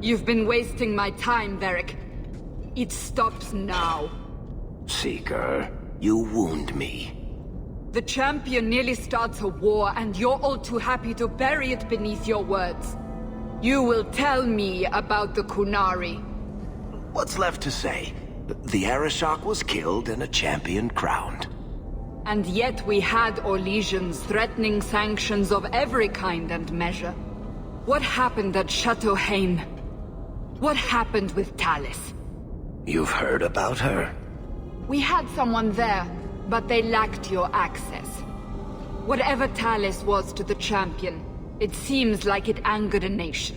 You've been wasting my time, Varric. It stops now. Seeker, you wound me. The champion nearly starts a war, and you're all too happy to bury it beneath your words. You will tell me about the Qunari. What's left to say? The Arishok was killed and a champion crowned. And yet we had Orlesians threatening sanctions of every kind and measure. What happened at Chateau Hain? What happened with Talis? You've heard about her? We had someone there, but they lacked your access. Whatever Talis was to the champion, it seems like it angered a nation.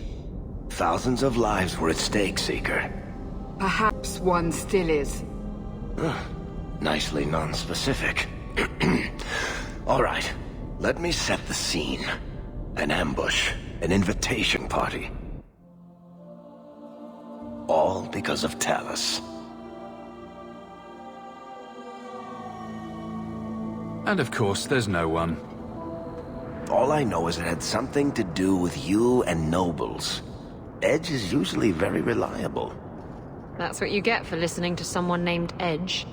Thousands of lives were at stake, Seeker. Perhaps one still is. Nicely non-specific. All right, let me set the scene. An ambush, an invitation party. All because of Talis. And of course, there's no one. All I know is it had something to do with you and nobles. Edge is usually very reliable. That's what you get for listening to someone named Edge.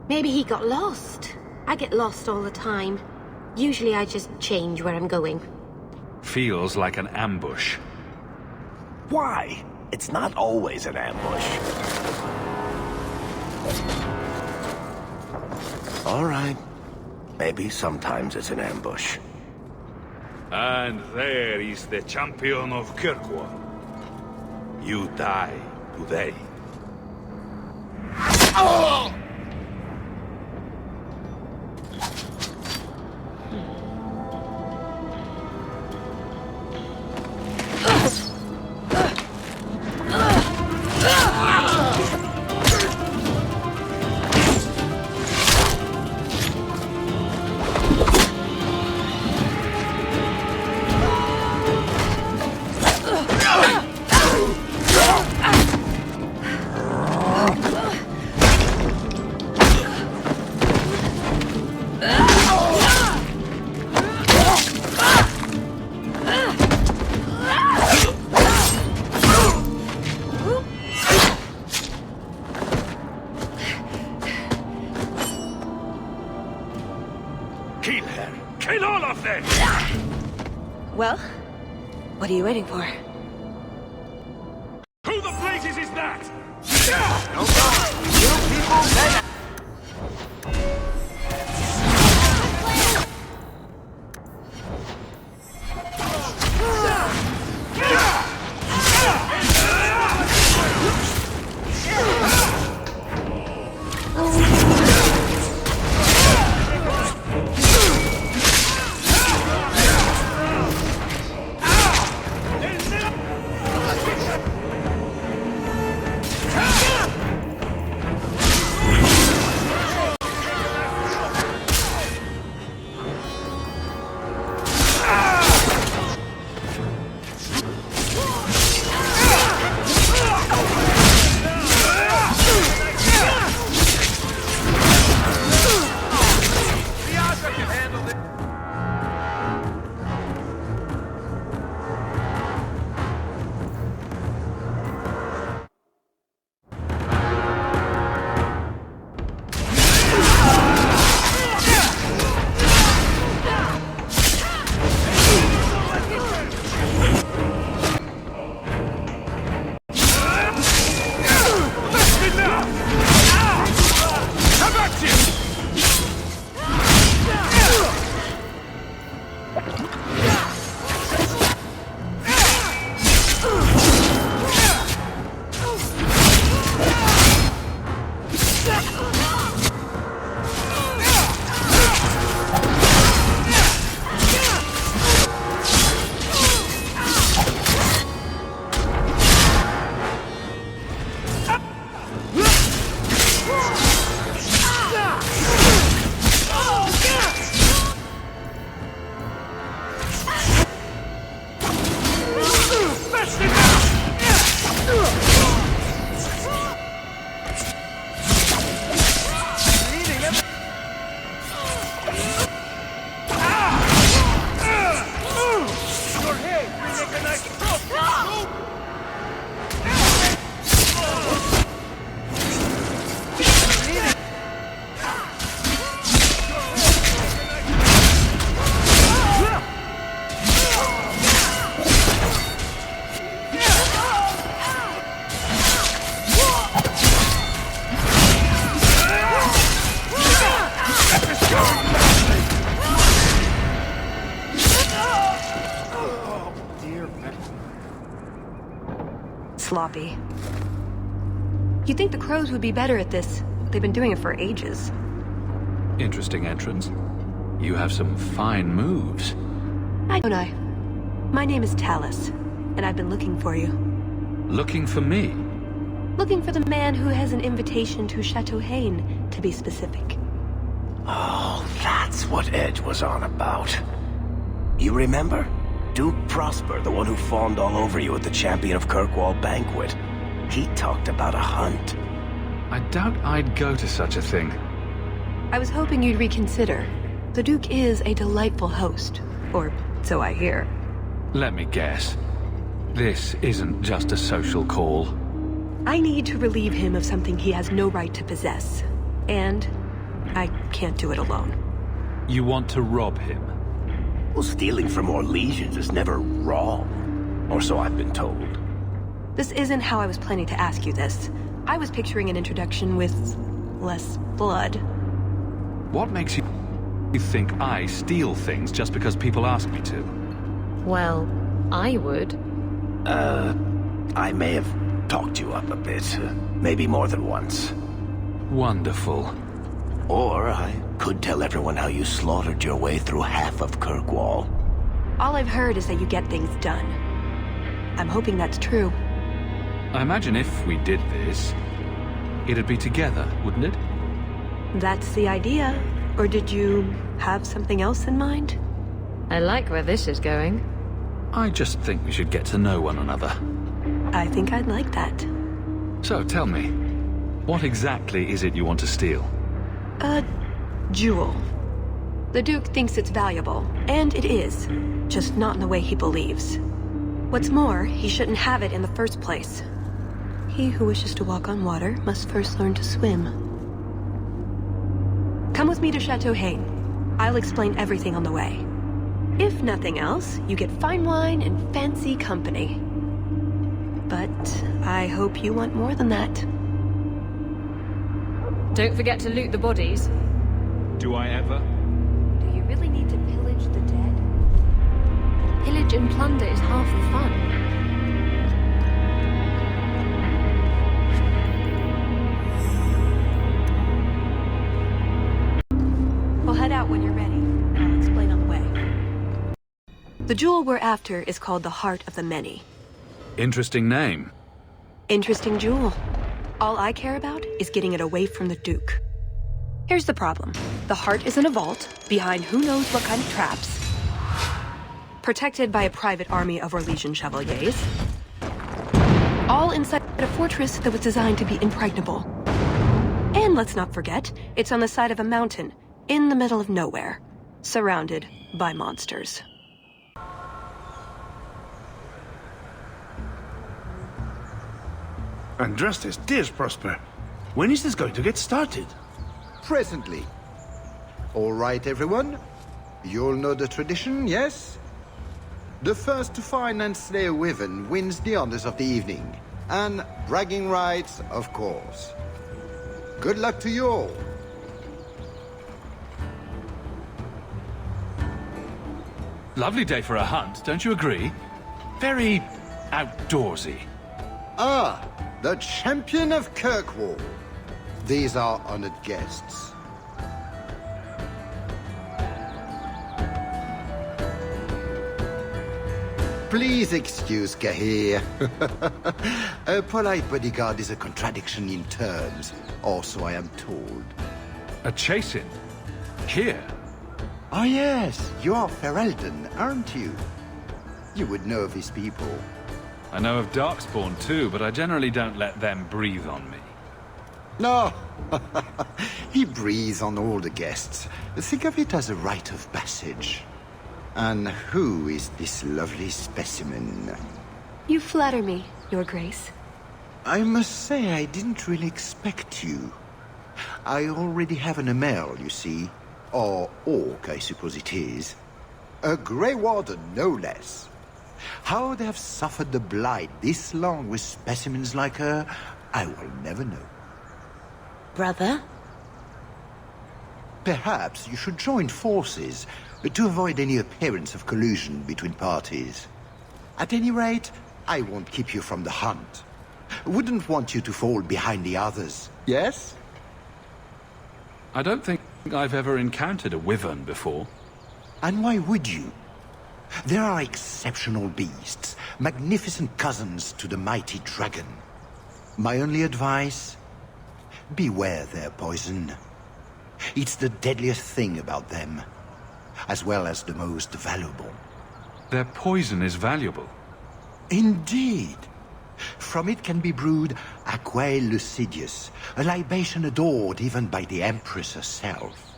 Maybe he got lost. I get lost all the time. Usually I just change where I'm going. Feels like an ambush. Why? It's not always an ambush. All right. Maybe sometimes it's an ambush. And there is the champion of Kirkwall. You die today. Oh! Kill her! Kill all of them! Well, what are you waiting for? Who the blazes is that? No problem. You people may... sloppy. You'd think the crows would be better at this. They've been doing it for ages. Interesting entrance. You have some fine moves. Don't I? My name is Talus, and I've been looking for you. Looking for me? Looking for the man who has an invitation to Chateau Hain, to be specific. Oh, that's what Edge was on about. You remember? Duke Prosper, the one who fawned all over you at the Champion of Kirkwall banquet. He talked about a hunt. I doubt I'd go to such a thing. I was hoping you'd reconsider. The Duke is a delightful host, or so I hear. Let me guess. This isn't just a social call. I need to relieve him of something he has no right to possess. And I can't do it alone. You want to rob him? Well, stealing from Orlesians is never wrong. Or so I've been told. This isn't how I was planning to ask you this. I was picturing an introduction with less blood. What makes you think I steal things just because people ask me to? Well, I would. I may have talked you up a bit. Maybe more than once. Wonderful. Or I could tell everyone how you slaughtered your way through half of Kirkwall. All I've heard is that you get things done. I'm hoping that's true. I imagine if we did this, it'd be together, wouldn't it? That's the idea. Or did you have something else in mind? I like where this is going. I just think we should get to know one another. I think I'd like that. So tell me, what exactly is it you want to steal? A jewel. The Duke thinks it's valuable, and it is. Just not in the way he believes. What's more, he shouldn't have it in the first place. He who wishes to walk on water must first learn to swim. Come with me to Chateau Hain. I'll explain everything on the way. If nothing else, you get fine wine and fancy company. But I hope you want more than that. Don't forget to loot the bodies. Do I ever? Do you really need to pillage the dead? Pillage and plunder is half the fun. We'll head out when you're ready. I'll explain on the way. The jewel we're after is called the Heart of the Many. Interesting name. Interesting jewel. All I care about is getting it away from the Duke. Here's the problem. The heart is in a vault, behind who knows what kind of traps. Protected by a private army of Orlesian chevaliers. All inside a fortress that was designed to be impregnable. And let's not forget, it's on the side of a mountain, in the middle of nowhere, surrounded by monsters. Andrastes, dear Prosper, when is this going to get started? Presently. All right, everyone. You'll know the tradition, yes? The first to find and slay a wyvern wins the honors of the evening. And bragging rights, of course. Good luck to you all. Lovely day for a hunt, don't you agree? Very outdoorsy. Ah, the Champion of Kirkwall. These are honored guests. Please excuse Cahir. A polite bodyguard is a contradiction in terms, or so I am told. A chasing? Here? Ah yes, you are Ferelden, aren't you? You would know of his people. I know of Darkspawn too, but I generally don't let them breathe on me. No, he breathes on all the guests. Think of it as a rite of passage. And who is this lovely specimen? You flatter me, Your Grace. I must say I didn't really expect you. I already have an Emel, you see. Or orc, I suppose it is. A Grey Warden, no less. How they have suffered the blight this long with specimens like her, I will never know. Brother? Perhaps you should join forces to avoid any appearance of collusion between parties. At any rate, I won't keep you from the hunt. Wouldn't want you to fall behind the others, yes? I don't think I've ever encountered a wyvern before. And why would you? There are exceptional beasts, magnificent cousins to the mighty dragon. My only advice? Beware their poison. It's the deadliest thing about them, as well as the most valuable. Their poison is valuable. Indeed. From it can be brewed Aquae Lucidius, a libation adored even by the Empress herself.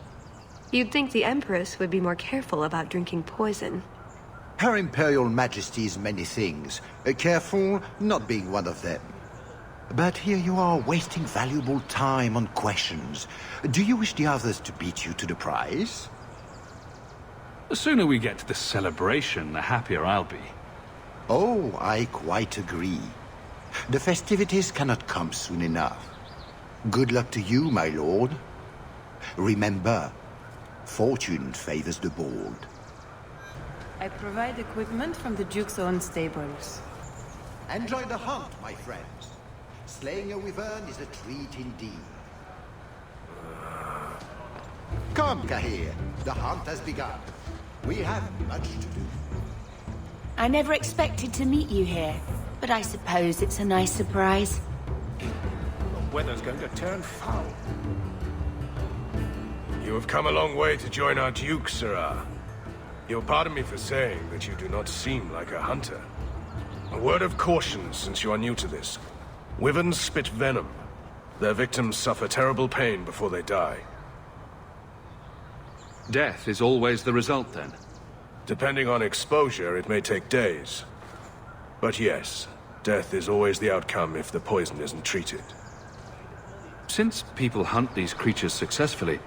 You'd think the Empress would be more careful about drinking poison. Her Imperial Majesty's many things, careful not being one of them. But here you are wasting valuable time on questions. Do you wish the others to beat you to the prize? The sooner we get to the celebration, the happier I'll be. Oh, I quite agree. The festivities cannot come soon enough. Good luck to you, my lord. Remember, fortune favors the bold. I provide equipment from the Duke's own stables. Enjoy the hunt, my friends. Slaying a wyvern is a treat indeed. Come, Kahir. The hunt has begun. We have much to do. I never expected to meet you here, but I suppose it's a nice surprise. The weather's going to turn foul. You have come a long way to join our Duke, Sirrah. You'll pardon me for saying that you do not seem like a hunter. A word of caution, since you are new to this. Wyverns spit venom. Their victims suffer terrible pain before they die. Death is always the result, then? Depending on exposure, it may take days. But yes, death is always the outcome if the poison isn't treated. Since people hunt these creatures successfully,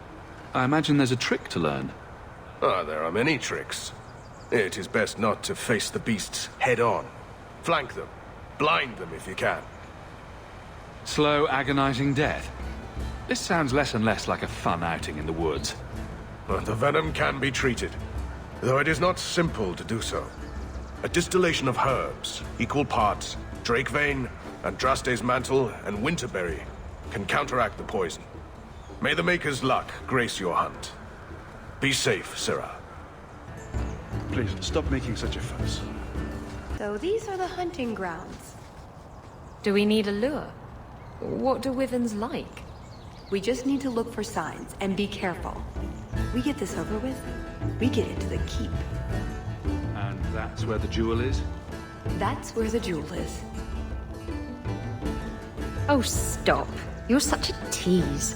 I imagine there's a trick to learn. Ah, there are many tricks. It is best not to face the beasts head-on. Flank them. Blind them if you can. Slow, agonizing death. This sounds less and less like a fun outing in the woods. But the venom can be treated, though it is not simple to do so. A distillation of herbs, equal parts Drakevane, Andraste's Mantle, and Winterberry, can counteract the poison. May the Maker's luck grace your hunt. Be safe, Sirrah. Please, stop making such a fuss. So these are the hunting grounds. Do we need a lure? What do wyverns like? We just need to look for signs and be careful. We get this over with, we get into the keep. And that's where the jewel is? That's where the jewel is. Oh, stop. You're such a tease.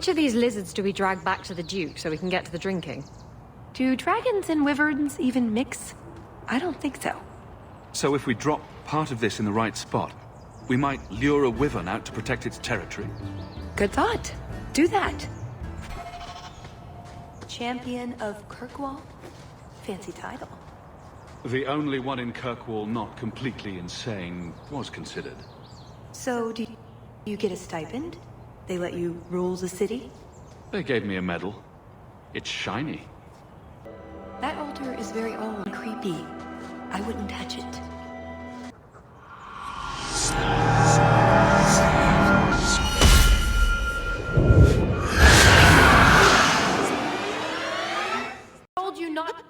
Which of these lizards do we drag back to the Duke so we can get to the drinking? Do dragons and wyverns even mix? I don't think so. So if we drop part of this in the right spot, we might lure a wyvern out to protect its territory. Good thought. Do that. Champion of Kirkwall? Fancy title. The only one in Kirkwall not completely insane was considered. So, do you get a stipend? They let you rule the city? They gave me a medal. It's shiny. That altar is very old and creepy. I wouldn't touch it. Told you not.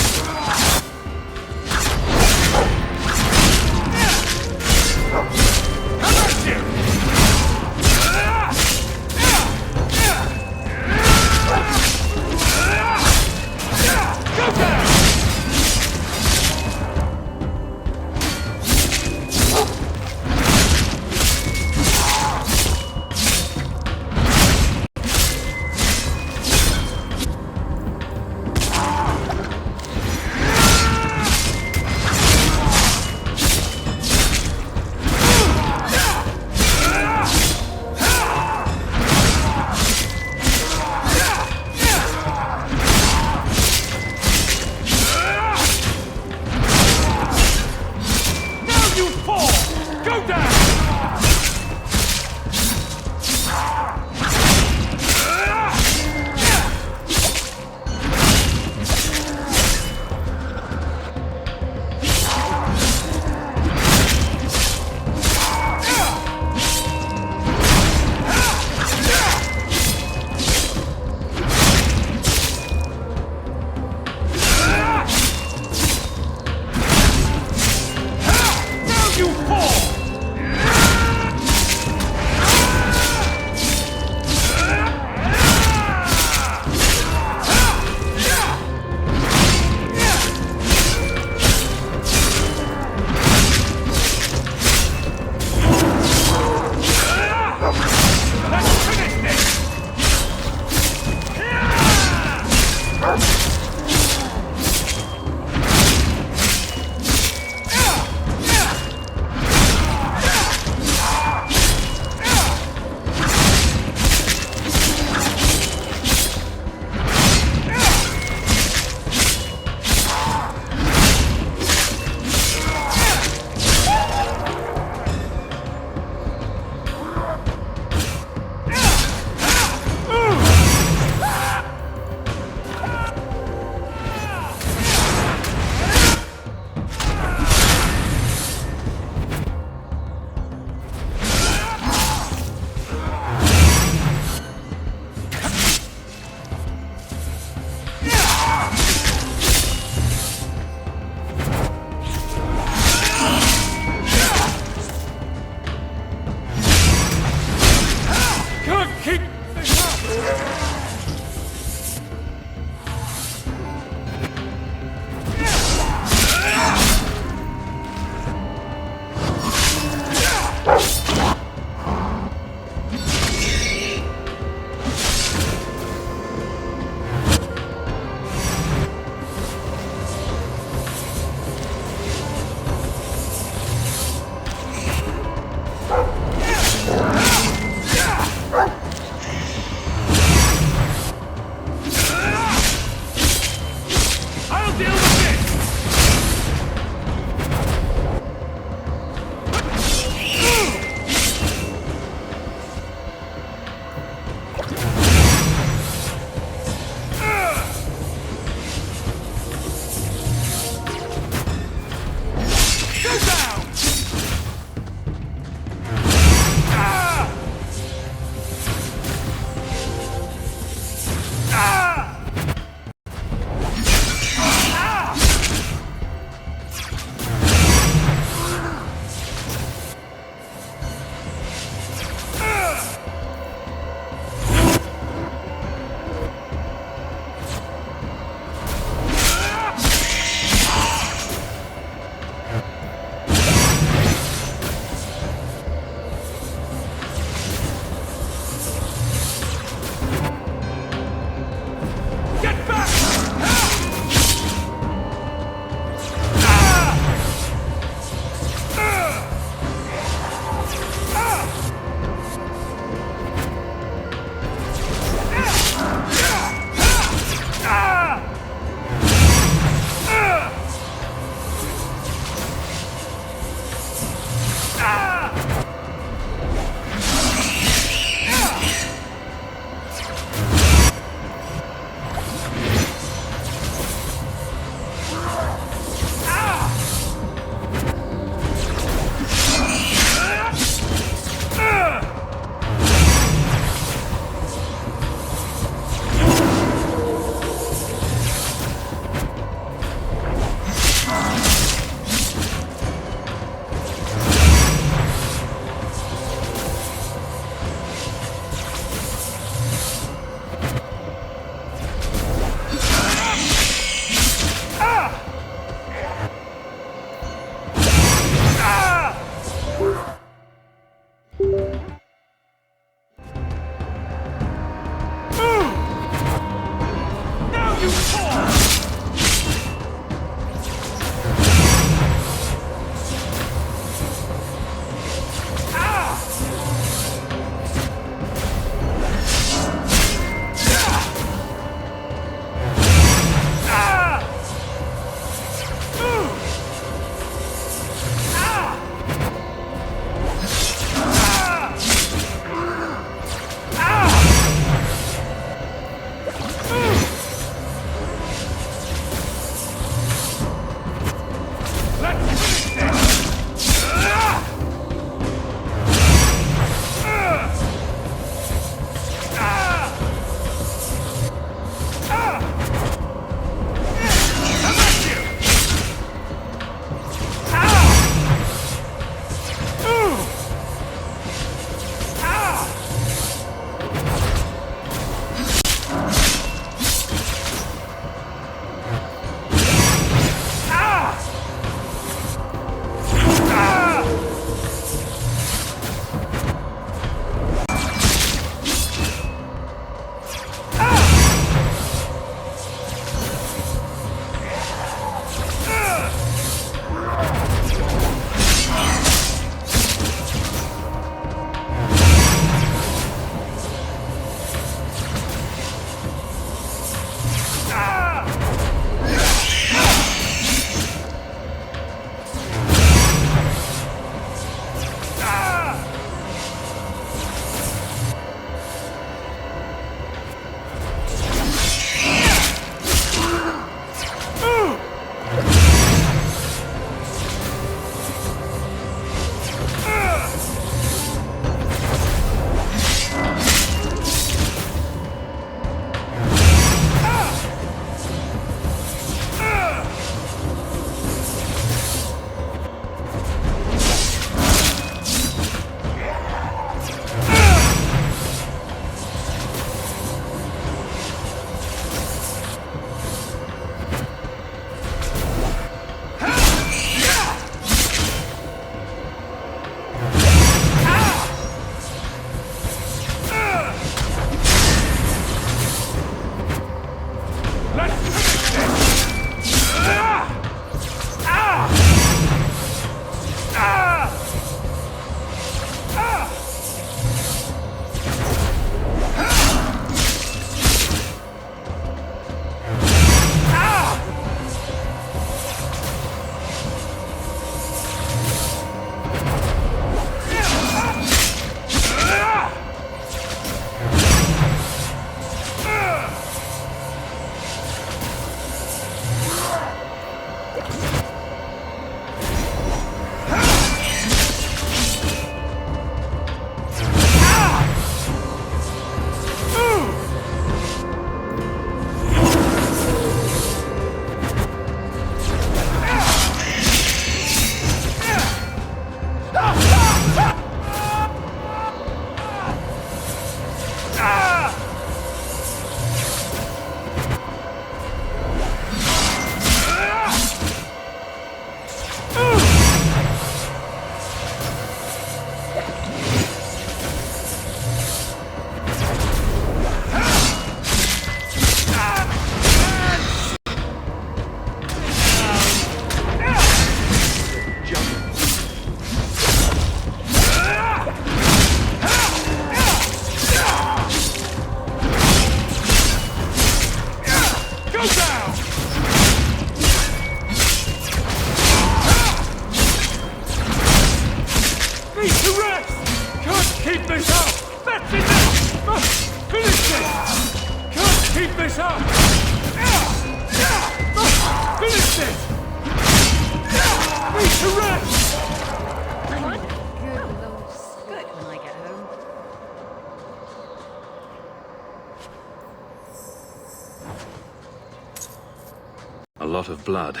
lot of blood.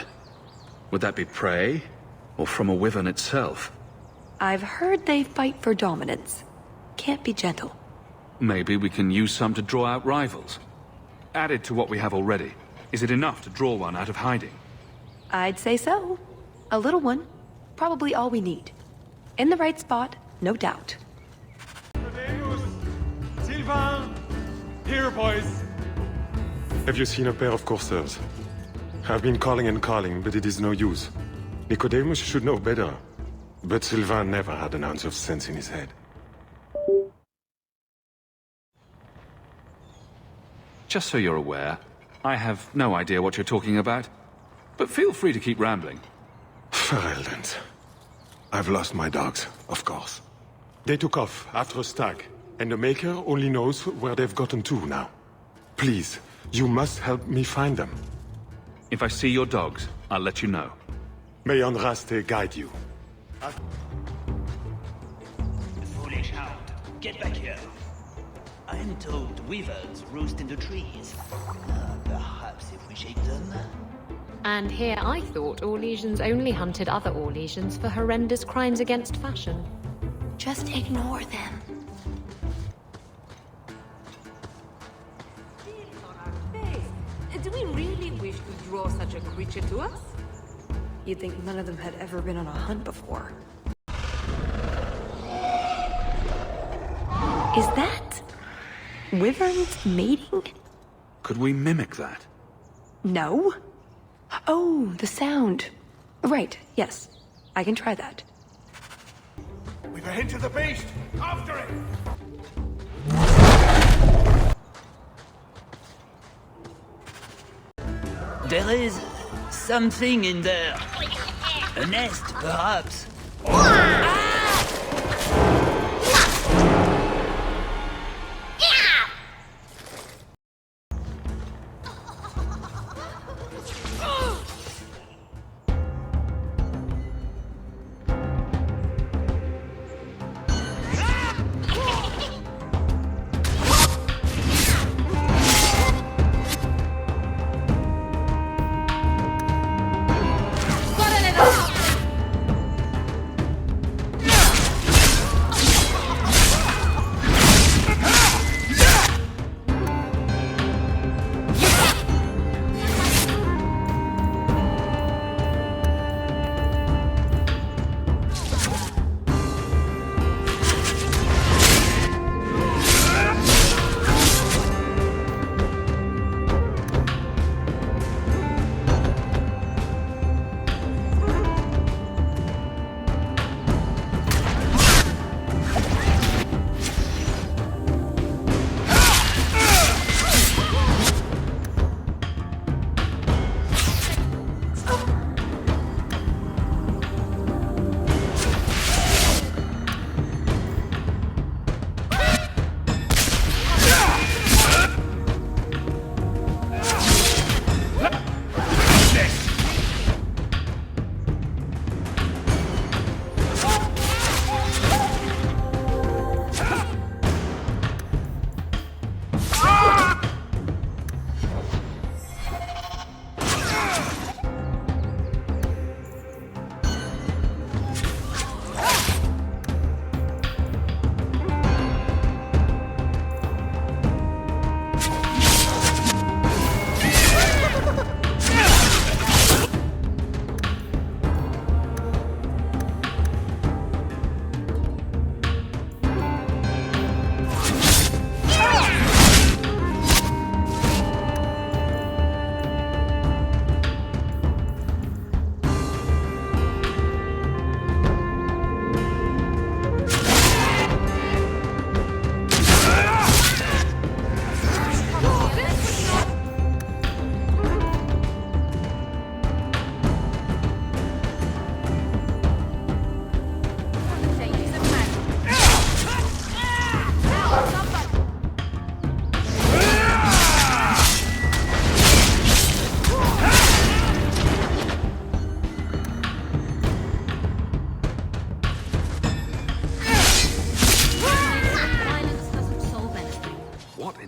Would that be prey? Or from a wyvern itself? I've heard they fight for dominance. Can't be gentle. Maybe we can use some to draw out rivals. Added to what we have already, is it enough to draw one out of hiding? I'd say so. A little one. Probably all we need. In the right spot, no doubt. Sylvain! Here, boys! Have you seen a pair of coursers? I've been calling and calling, but it is no use. Nicodemus should know better. But Sylvain never had an ounce of sense in his head. Just so you're aware, I have no idea what you're talking about. But feel free to keep rambling. Ferelden's. I've lost my dogs, of course. They took off after a stag, and the Maker only knows where they've gotten to now. Please, you must help me find them. If I see your dogs, I'll let you know. May Andraste guide you. Foolish hound, get back here. I am told wyverns roost in the trees. Perhaps if we shake them? And here I thought Orlesians only hunted other Orlesians for horrendous crimes against fashion. Just ignore them. Do we really wish to draw such a creature to us? You'd think none of them had ever been on a hunt before. Is that... wyverns mating? Could we mimic that? No. Oh, the sound. Right, yes. I can try that. We've a hint of the beast! After it! There is something in there. A nest, perhaps.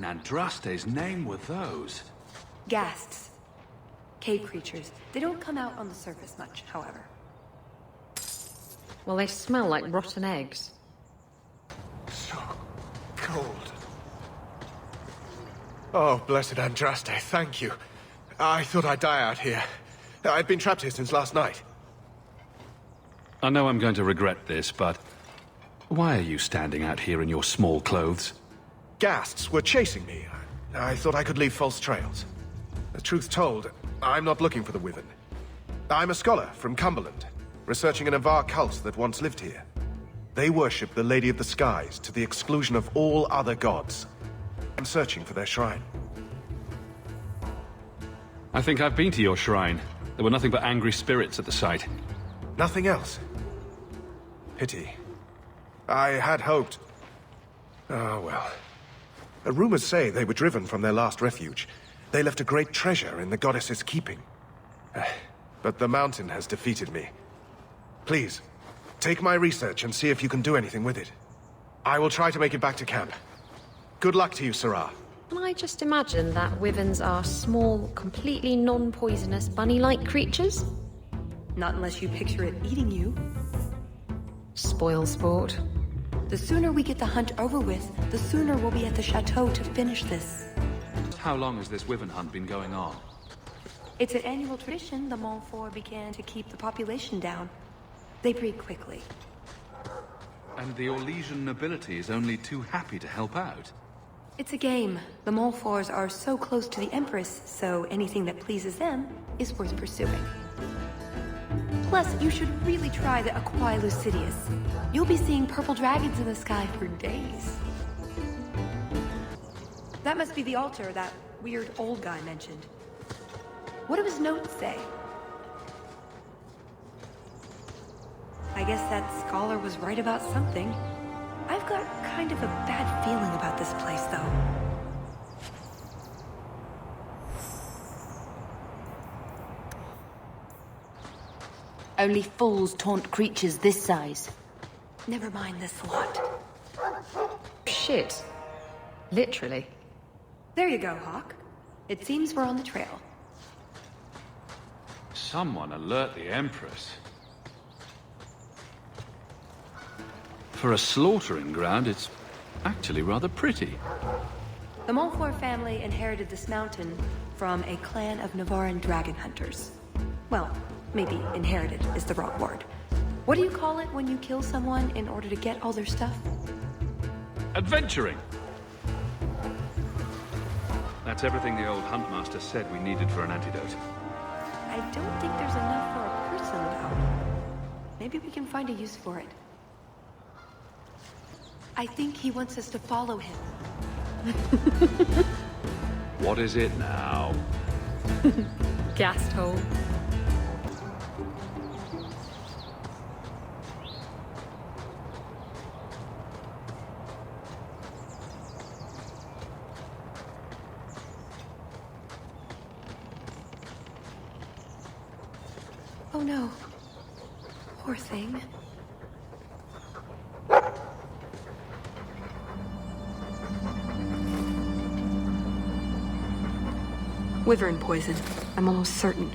Andraste's name were those? Ghasts. Cave creatures. They don't come out on the surface much, however. Well, they smell like rotten eggs. So cold. Oh, blessed Andraste, thank you. I thought I'd die out here. I've been trapped here since last night. I know I'm going to regret this, but why are you standing out here in your small clothes? Ghasts were chasing me. I thought I could leave false trails. The truth told, I'm not looking for the Wyvern. I'm a scholar from Cumberland, researching an Avar cult that once lived here. They worship the Lady of the Skies to the exclusion of all other gods. I'm searching for their shrine. I think I've been to your shrine. There were nothing but angry spirits at the site. Nothing else. Pity. I had hoped. Oh, well. Rumors say they were driven from their last refuge. They left a great treasure in the goddess's keeping. But the mountain has defeated me. Please, take my research and see if you can do anything with it. I will try to make it back to camp. Good luck to you, Sirah. Can I just imagine that wyverns are small, completely non-poisonous, bunny-like creatures? Not unless you picture it eating you. Spoil sport. The sooner we get the hunt over with, the sooner we'll be at the chateau to finish this. How long has this wyvern hunt been going on? It's an annual tradition the Montfort began to keep the population down. They breed quickly. And the Orlesian nobility is only too happy to help out. It's a game. The Montforts are so close to the Empress, so anything that pleases them is worth pursuing. Plus, you should really try the Aquae Lucidius. You'll be seeing purple dragons in the sky for days. That must be the altar that weird old guy mentioned. What do his notes say? I guess that scholar was right about something. I've got kind of a bad feeling about this place, though. Only fools taunt creatures this size. Never mind this lot. Shit. Literally. There you go, Hawk. It seems we're on the trail. Someone alert the Empress. For a slaughtering ground, it's actually rather pretty. The Montfort family inherited this mountain from a clan of Navaran dragon hunters. Well, maybe inherited is the wrong word. What do you call it when you kill someone in order to get all their stuff? Adventuring! That's everything the old Huntmaster said we needed for an antidote. I don't think there's enough for a person, though. Maybe we can find a use for it. I think he wants us to follow him. What is it now? Ghast hole. Oh no. Poor thing. Wyvern poison. I'm almost certain.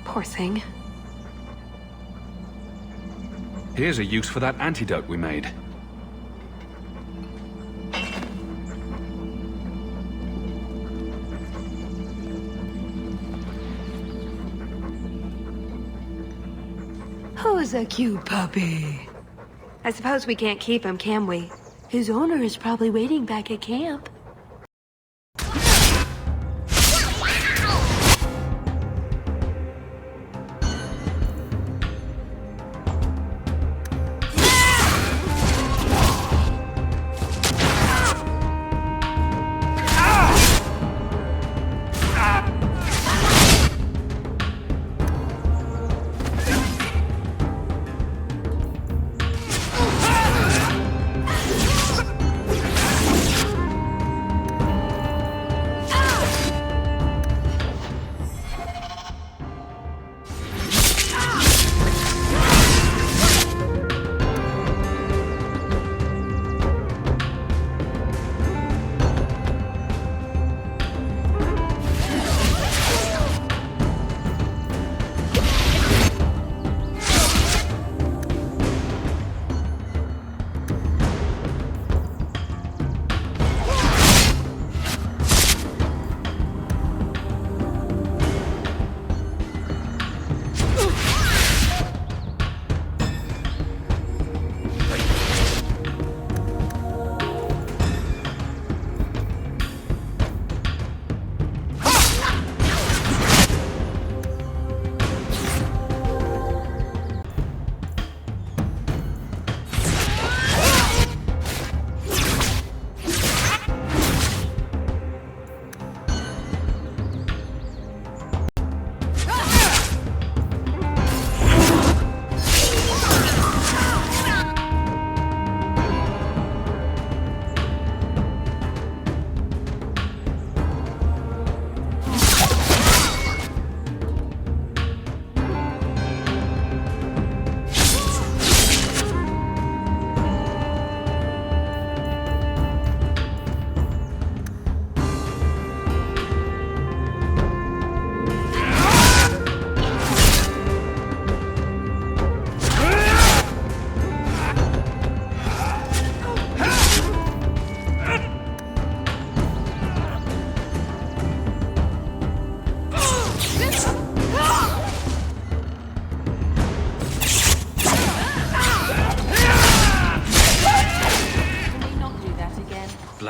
Poor thing. Here's a use for that antidote we made. Who's a cute puppy? I suppose we can't keep him, can we? His owner is probably waiting back at camp.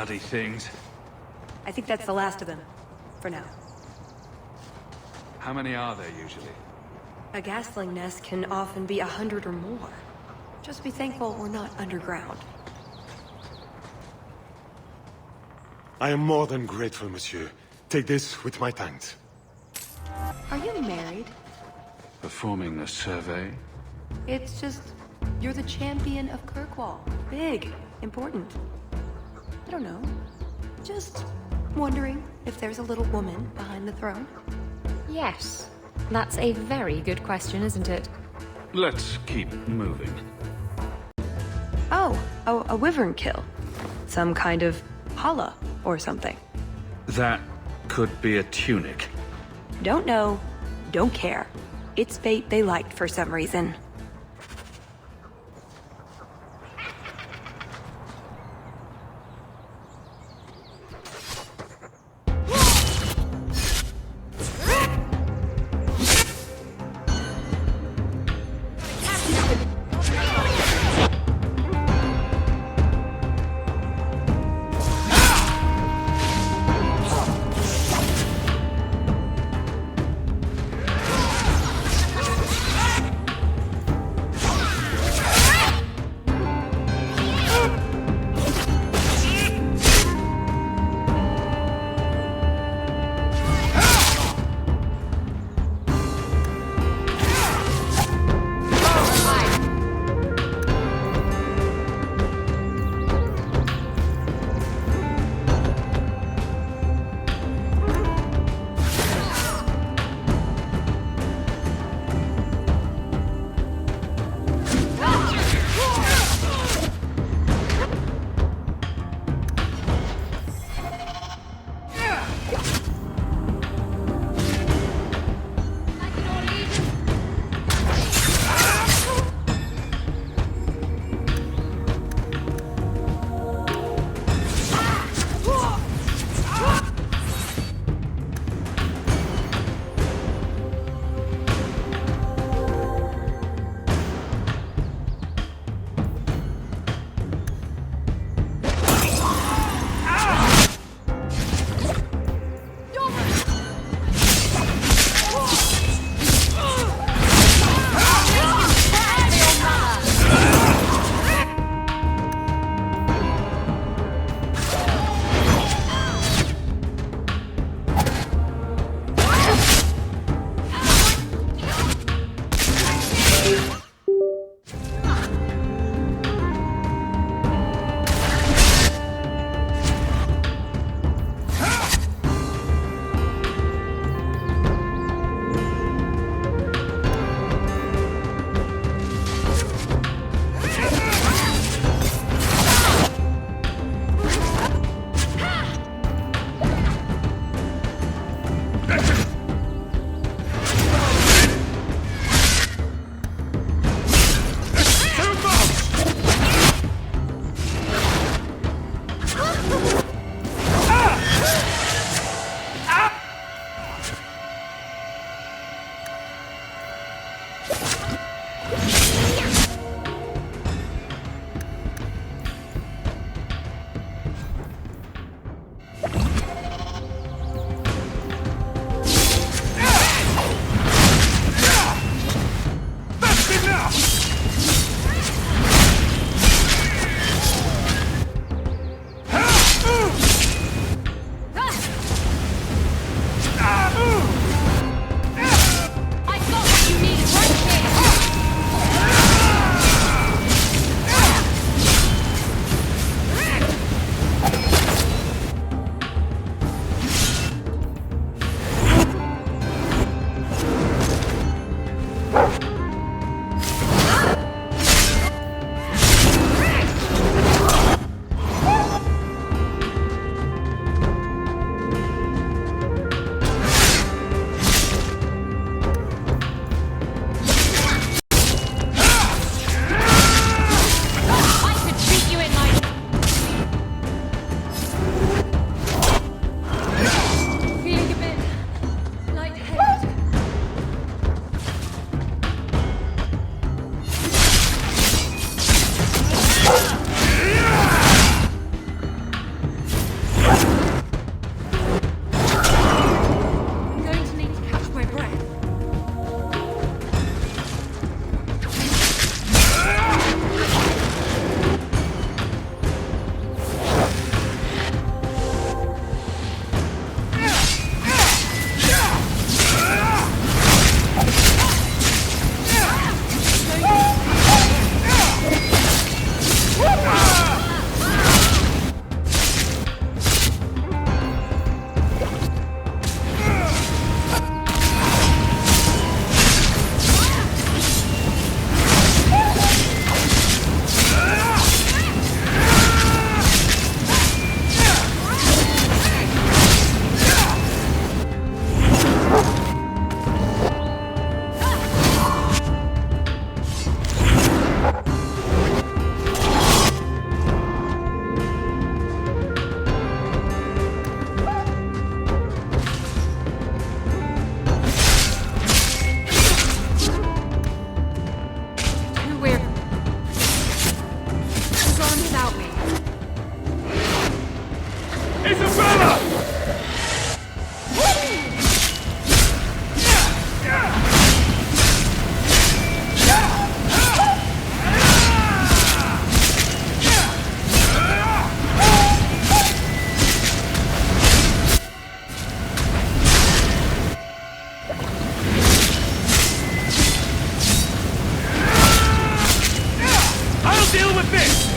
bloody things. I think that's the last of them. For now. How many are there usually? A gasling nest can often be 100 or more. Just be thankful we're not underground. I am more than grateful, monsieur. Take this with my thanks. Are you married? Performing a survey? It's just... you're the champion of Kirkwall. Big. Important. I don't know. Just wondering if there's a little woman behind the throne. Yes. That's a very good question, isn't it? Let's keep moving. Oh, a wyvern kill. Some kind of holla or something. That could be a tunic. Don't know. Don't care. It's fate they liked for some reason. Deal with this!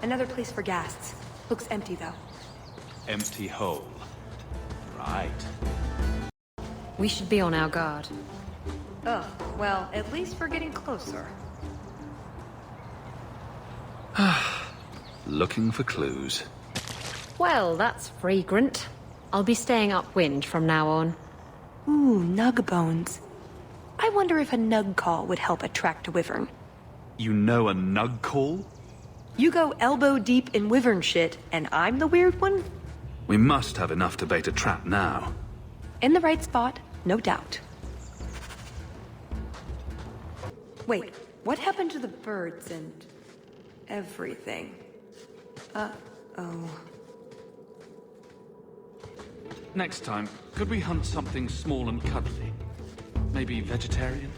Another place for gas. Looks empty, though. Empty hole. Right. We should be on our guard. Oh, well, at least we're getting closer. Looking for clues. Well, that's fragrant. I'll be staying upwind from now on. Ooh, nug bones. I wonder if a nug call would help attract a wyvern. You know a nug call? You go elbow deep in wyvern shit, and I'm the weird one? We must have enough to bait a trap now. In the right spot, no doubt. Wait, what happened to the birds and everything? Uh-oh. Next time, could we hunt something small and cuddly? Maybe vegetarian?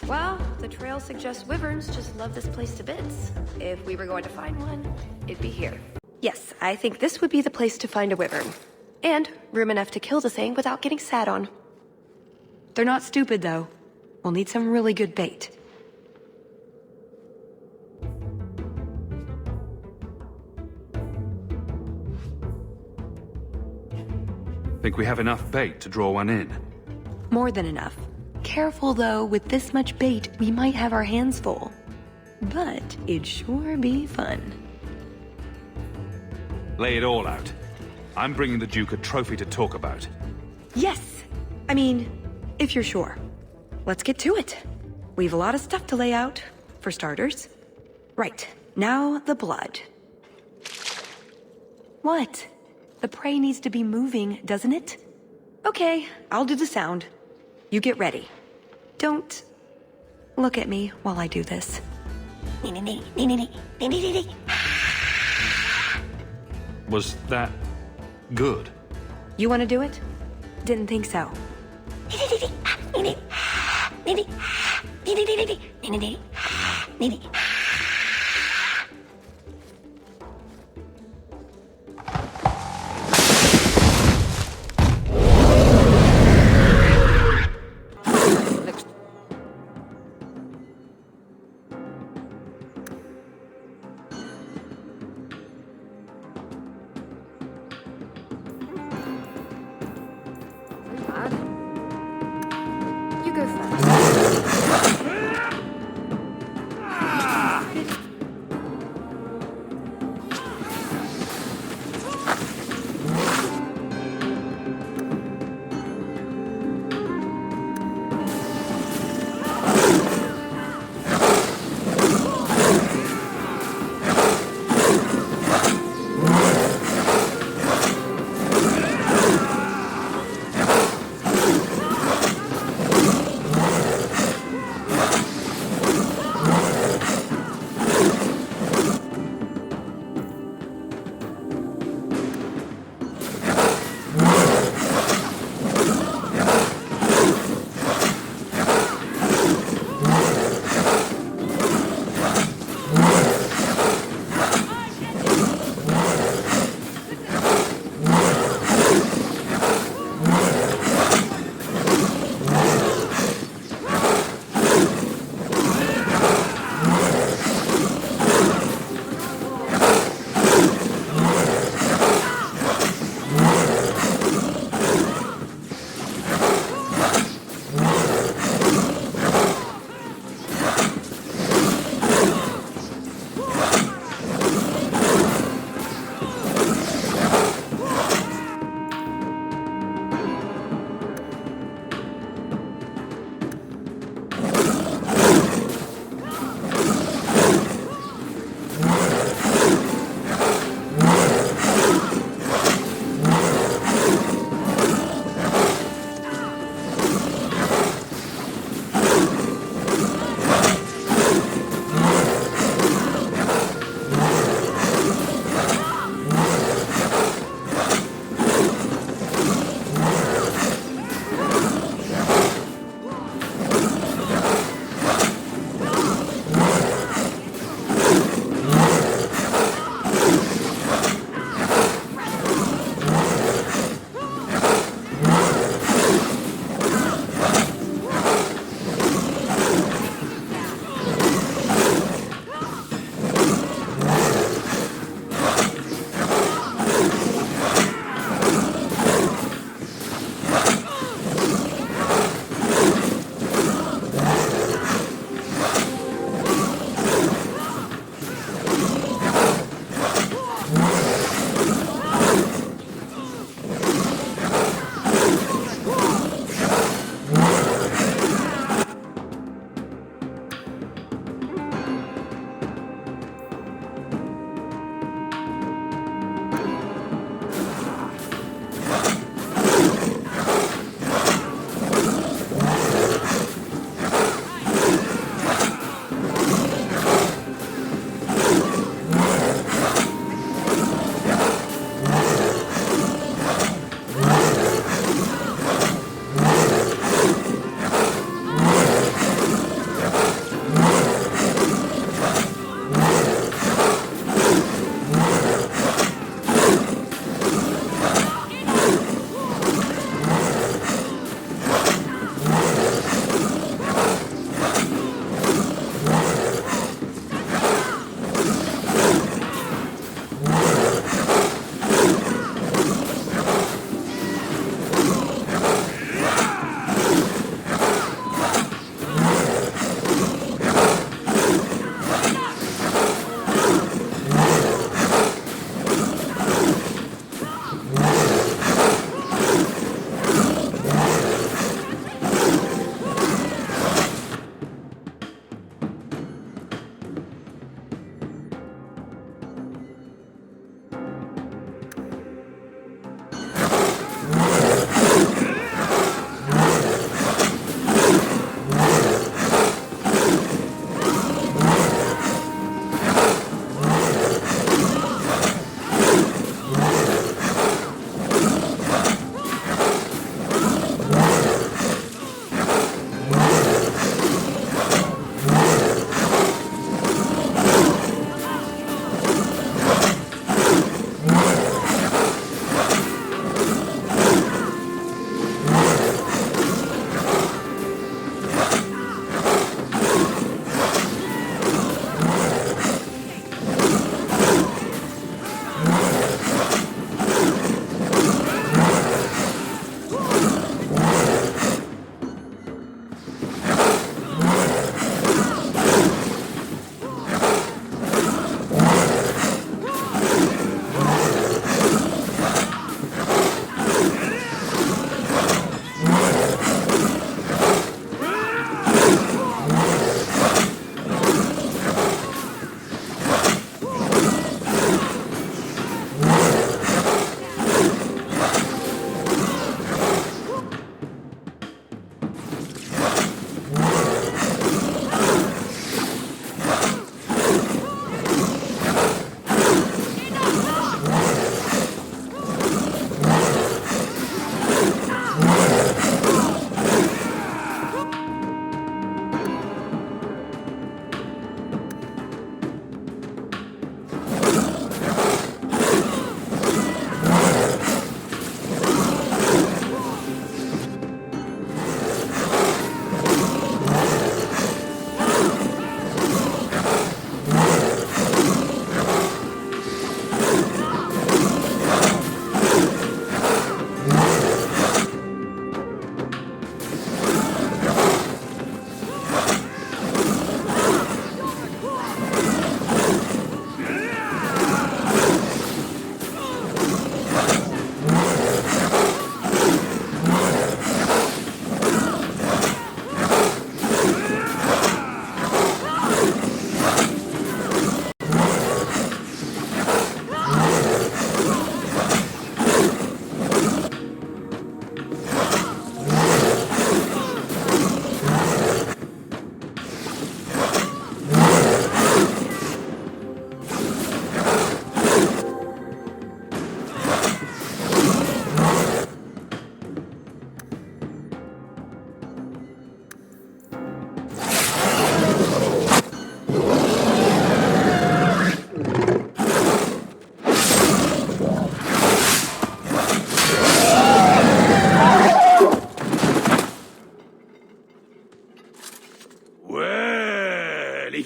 Well, the trail suggests wyverns just love this place to bits. If we were going to find one, it'd be here. Yes, I think this would be the place to find a wyvern. And room enough to kill the thing without getting sat on. They're not stupid, though. We'll need some really good bait. Think we have enough bait to draw one in? More than enough. Careful, though, with this much bait, we might have our hands full. But it'd sure be fun. Lay it all out. I'm bringing the Duke a trophy to talk about. Yes! I mean, if you're sure. Let's get to it. We've a lot of stuff to lay out, for starters. Right, now the blood. What? The prey needs to be moving, doesn't it? Okay, I'll do the sound. You get ready. Don't look at me while I do this. Was that good? You want to do it? Didn't think so. go first.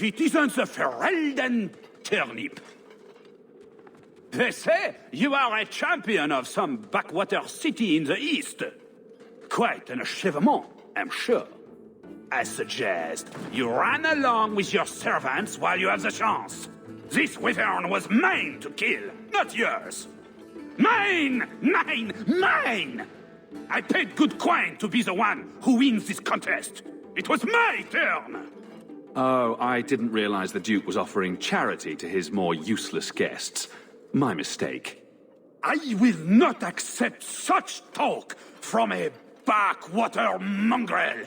it isn't the Ferelden turnip. They say you are a champion of some backwater city in the east. Quite an achievement, I'm sure. I suggest you run along with your servants while you have the chance. This wyvern was mine to kill, not yours. Mine! Mine! Mine! I paid good coin to be the one who wins this contest. It was my turn! Oh, I didn't realize the Duke was offering charity to his more useless guests. My mistake. I will not accept such talk from a backwater mongrel!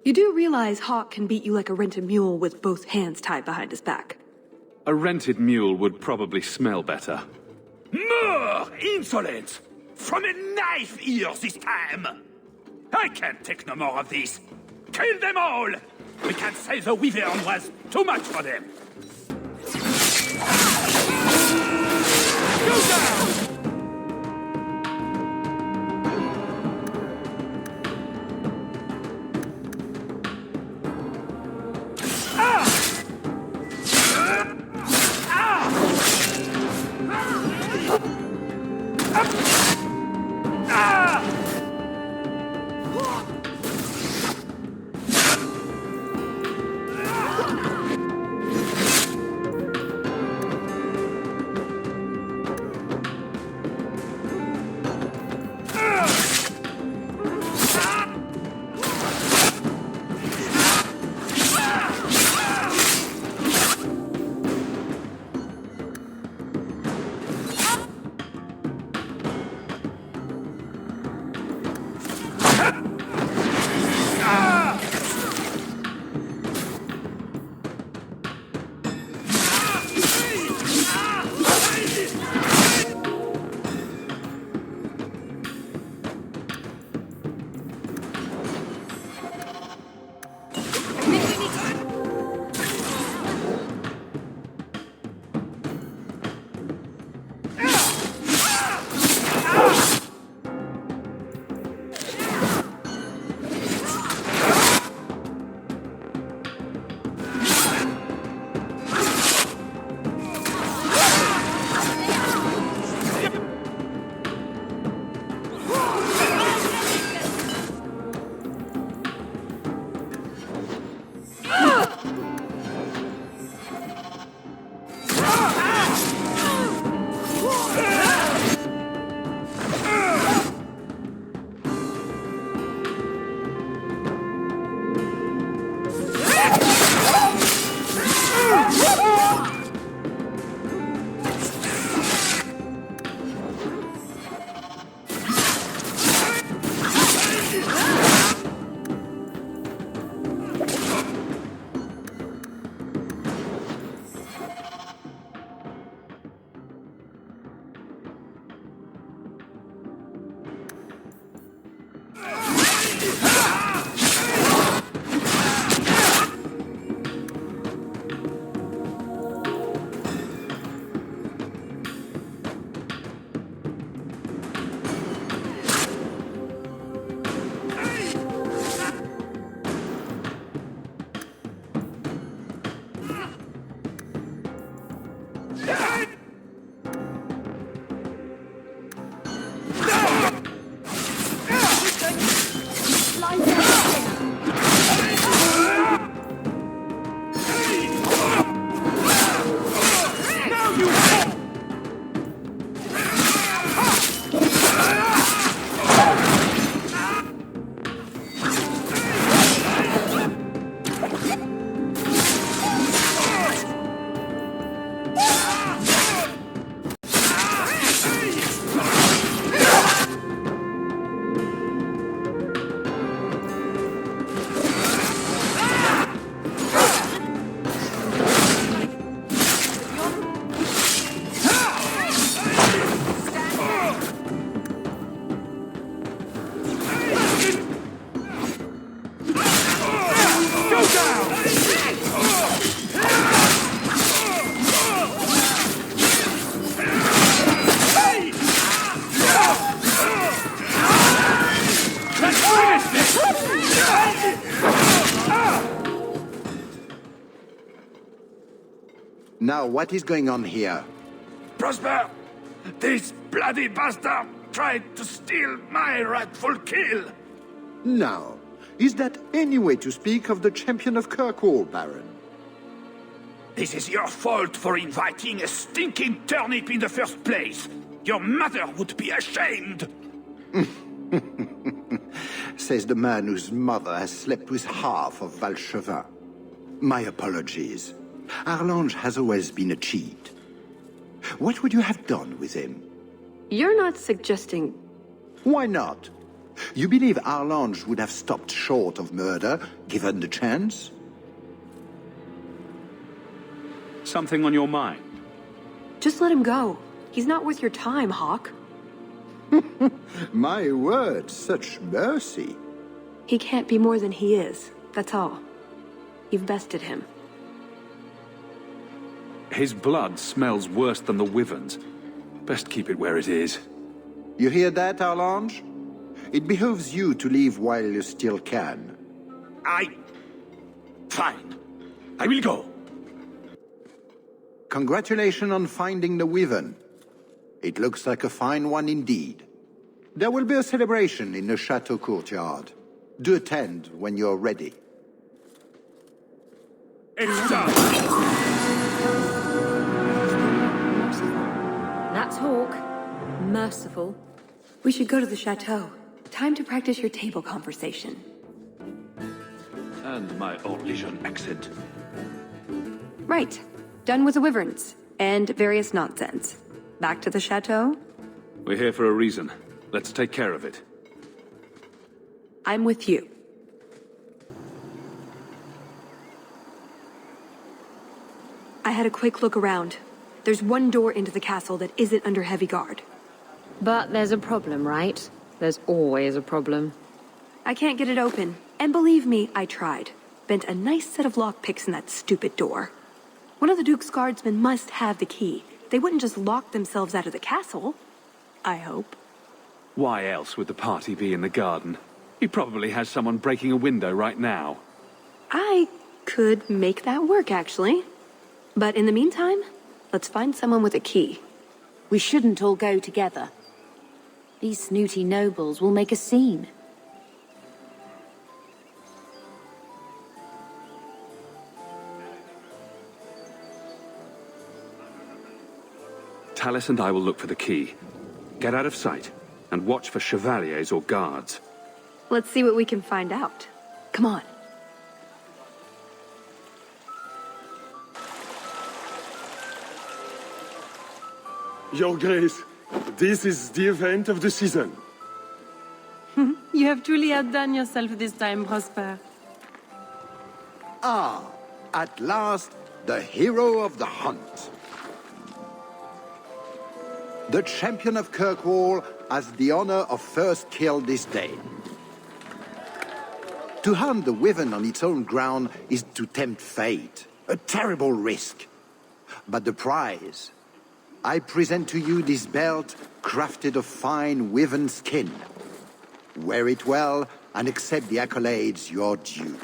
You do realize Hawk can beat you like a rented mule with both hands tied behind his back. A rented mule would probably smell better. More insolence! From a knife ear this time! I can't take no more of this. Kill them all! We can't say the wyvern was too much for them. Go down! Now, what is going on here? Prosper! This bloody bastard tried to steal my rightful kill! Now, is that any way to speak of the champion of Kirkwall, Baron? This is your fault for inviting a stinking turnip in the first place. Your mother would be ashamed. Says the man whose mother has slept with half of Valchevin. My apologies. Arlange has always been a cheat. What would you have done with him? You're not suggesting... Why not? You believe Arlange would have stopped short of murder, given the chance? Something on your mind? Just let him go. He's not worth your time, Hawk. My word, such mercy. He can't be more than he is, that's all. You've bested him. His blood smells worse than the Wyvern's. Best keep it where it is. You hear that, Arlange? It behooves you to leave while you still can. Fine. I will go. Congratulations on finding the Wyvern. It looks like a fine one indeed. There will be a celebration in the chateau courtyard. Do attend when you're ready. It's done! That's Hawk. Merciful. We should go to the chateau. Time to practice your table conversation. And my Orlesian accent. Right. Done with the Wyverns. And various nonsense. Back to the chateau? We're here for a reason. Let's take care of it. I'm with you. I had a quick look around. There's one door into the castle that isn't under heavy guard. But there's a problem, right? There's always a problem. I can't get it open. And believe me, I tried. Bent a nice set of lockpicks in that stupid door. One of the Duke's guardsmen must have the key. They wouldn't just lock themselves out of the castle. I hope. Why else would the party be in the garden? He probably has someone breaking a window right now. I could make that work, actually. But in the meantime, let's find someone with a key. We shouldn't all go together. These snooty nobles will make a scene. Tallis and I will look for the key. Get out of sight, and watch for chevaliers or guards. Let's see what we can find out. Come on. Your Grace, this is the event of the season. You have truly outdone yourself this time, Prosper. Ah, at last, the hero of the hunt. The champion of Kirkwall has the honor of first kill this day. To hunt the Wyvern on its own ground is to tempt fate, a terrible risk. But the prize, I present to you this belt crafted of fine Wyvern skin. Wear it well and accept the accolades you're due.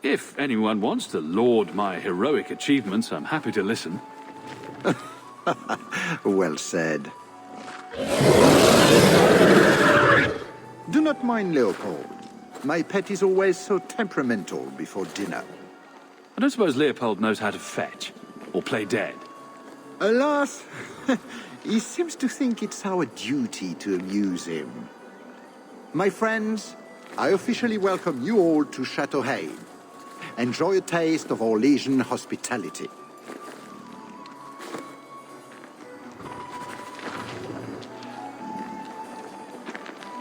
If anyone wants to laud my heroic achievements, I'm happy to listen. Well said. Do not mind Leopold. My pet is always so temperamental before dinner. I don't suppose Leopold knows how to fetch, or play dead. Alas, he seems to think it's our duty to amuse him. My friends, I officially welcome you all to Chateau Hain. Enjoy a taste of Orlesian hospitality.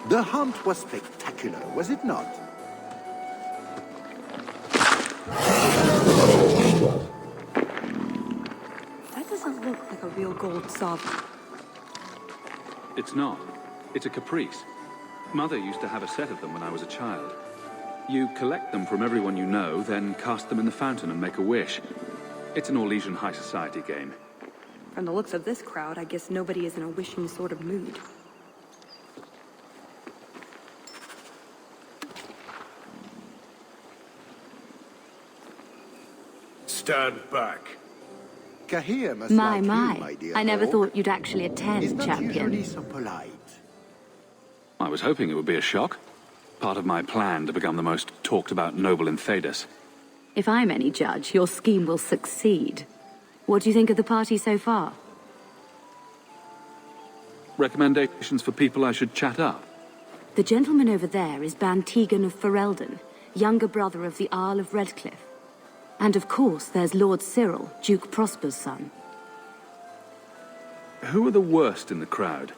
The hunt was spectacular, was it not? That doesn't look like a real gold sovereign. It's not. It's a caprice. Mother used to have a set of them when I was a child. You collect them from everyone you know, then cast them in the fountain and make a wish. It's an Orlesian high society game. From the looks of this crowd, I guess nobody is in a wishing sort of mood. Stand back. Cahir must My, like you, my dear I never Hawk. thought you'd actually attend, He's not champion. usually so polite. I was hoping it would be a shock. Part of my plan to become the most talked-about noble in Thedas. If I'm any judge, your scheme will succeed. What do you think of the party so far? Recommendations for people I should chat up? The gentleman over there is Bantegan of Ferelden, younger brother of the Arl of Redcliffe. And of course, there's Lord Cyril, Duke Prosper's son. Who are the worst in the crowd?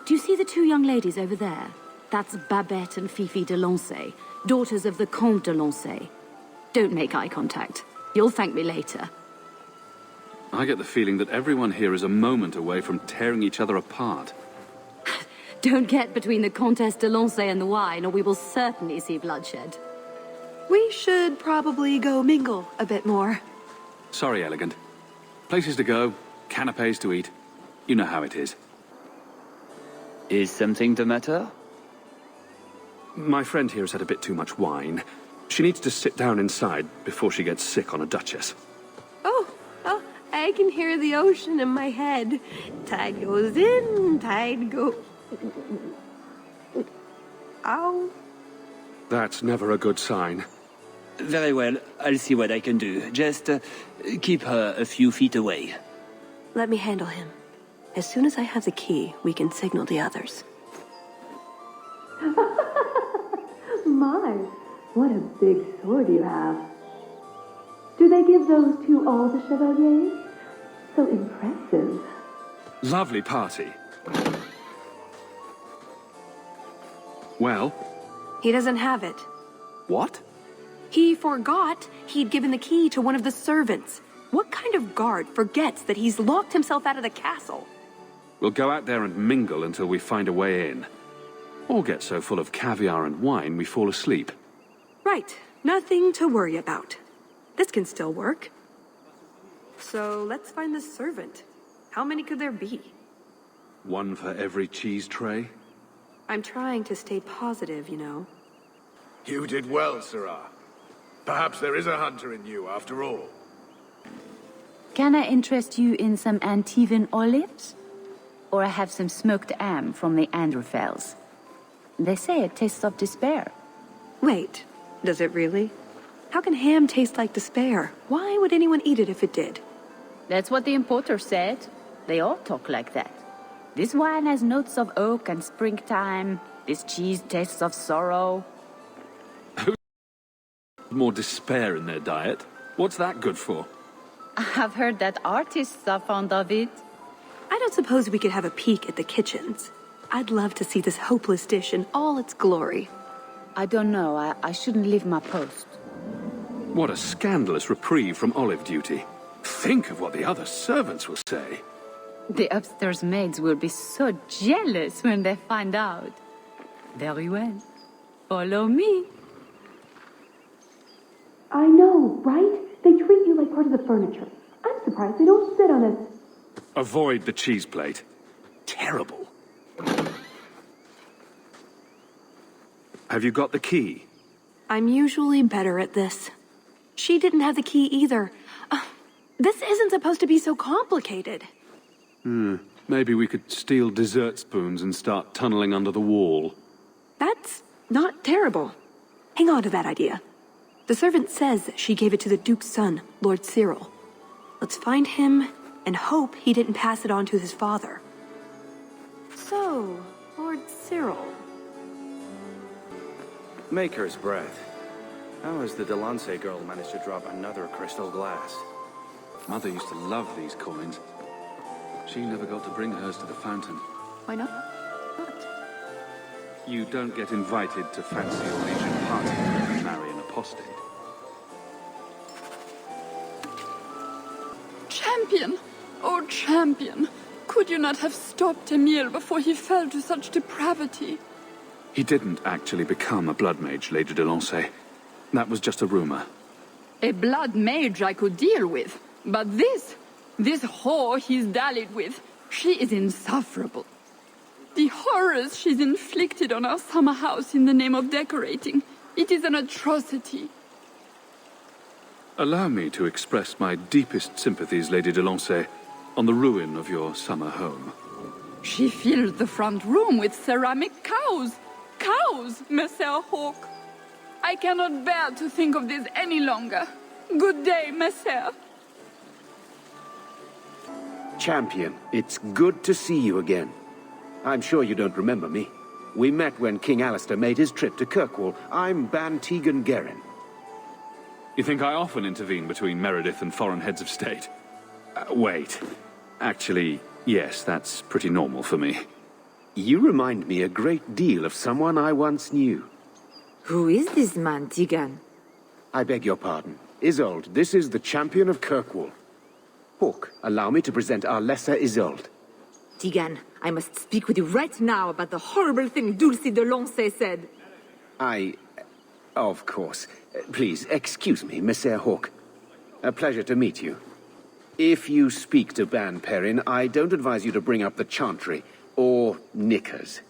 Do you see the two young ladies over there? That's Babette and Fifi de Lancey, daughters of the Comte de Lancey. Don't make eye contact. You'll thank me later. I get the feeling that everyone here is a moment away from tearing each other apart. Don't get between the Comtesse de Lancey and the wine, or we will certainly see bloodshed. We should probably go mingle a bit more. Sorry, Elegant. Places to go, canapes to eat. You know how it is. Is something the matter? My friend here has had a bit too much wine. She needs to sit down inside before she gets sick on a duchess. Oh, I can hear the ocean in my head. Tide goes in, tide goes... Ow. That's never a good sign. Very well, I'll see what I can do. Just keep her a few feet away. Let me handle him. As soon as I have the key, we can signal the others. My, what a big sword you have. Do they give those to all the chevaliers? So impressive. Lovely party. Well? He doesn't have it. What? He forgot he'd given the key to one of the servants. What kind of guard forgets that he's locked himself out of the castle? We'll go out there and mingle until we find a way in. Or get so full of caviar and wine we fall asleep. Right. Nothing to worry about. This can still work. So let's find the servant. How many could there be? One for every cheese tray? I'm trying to stay positive, you know. You did well, Sirrah. Perhaps there is a hunter in you, after all. Can I interest you in some Antivan olives? Or I have some smoked ham from the Androfels. They say it tastes of despair. Wait, does it really? How can ham taste like despair? Why would anyone eat it if it did? That's what the importer said. They all talk like that. This wine has notes of oak and springtime. This cheese tastes of sorrow. More despair in their diet? What's that good for? I've heard that artists are fond of it. I don't suppose we could have a peek at the kitchens. I'd love to see this hopeless dish in all its glory. I don't know. I shouldn't leave my post. What a scandalous reprieve from olive duty. Think of what the other servants will say. The upstairs maids will be so jealous when they find out. Very well. Follow me. I know, right? They treat you like part of the furniture. I'm surprised they don't sit on us. Avoid the cheese plate. Terrible. Have you got the key? I'm usually better at this. She didn't have the key either. This isn't supposed to be so complicated. Maybe we could steal dessert spoons and start tunneling under the wall. That's not terrible. Hang on to that idea. The servant says she gave it to the Duke's son, Lord Cyril. Let's find him and hope he didn't pass it on to his father. So, Lord Cyril. Maker's breath. How has the Delancey girl managed to drop another crystal glass? Mother used to love these coins. She never got to bring hers to the fountain. Why not? You don't get invited to fancy Orlesian parties when you marry an apostate. Champion! Oh, champion! Could you not have stopped Emile before he fell to such depravity? He didn't actually become a blood mage, Lady de Lancey. That was just a rumor. A blood mage I could deal with. But this whore he's dallied with, she is insufferable. The horrors she's inflicted on our summer house in the name of decorating, it is an atrocity. Allow me to express my deepest sympathies, Lady Delancey, on the ruin of your summer home. She filled the front room with ceramic cows. Cows, Messer Hawk. I cannot bear to think of this any longer. Good day, Messer. Champion, it's good to see you again. I'm sure you don't remember me. We met when King Alistair made his trip to Kirkwall. I'm Ban Tegan Gerin. You think I often intervene between Meredith and foreign heads of state? Wait. Actually, yes, that's pretty normal for me. You remind me a great deal of someone I once knew. Who is this man, Tegan? I beg your pardon. Isolde, this is the champion of Kirkwall. Hawk, allow me to present our lesser Isolde. Tegan, I must speak with you right now about the horrible thing Dulcie de Lancey said. Of course. Please, excuse me, Messer Hawk. A pleasure to meet you. If you speak to Ban Perrin, I don't advise you to bring up the Chantry, or knickers.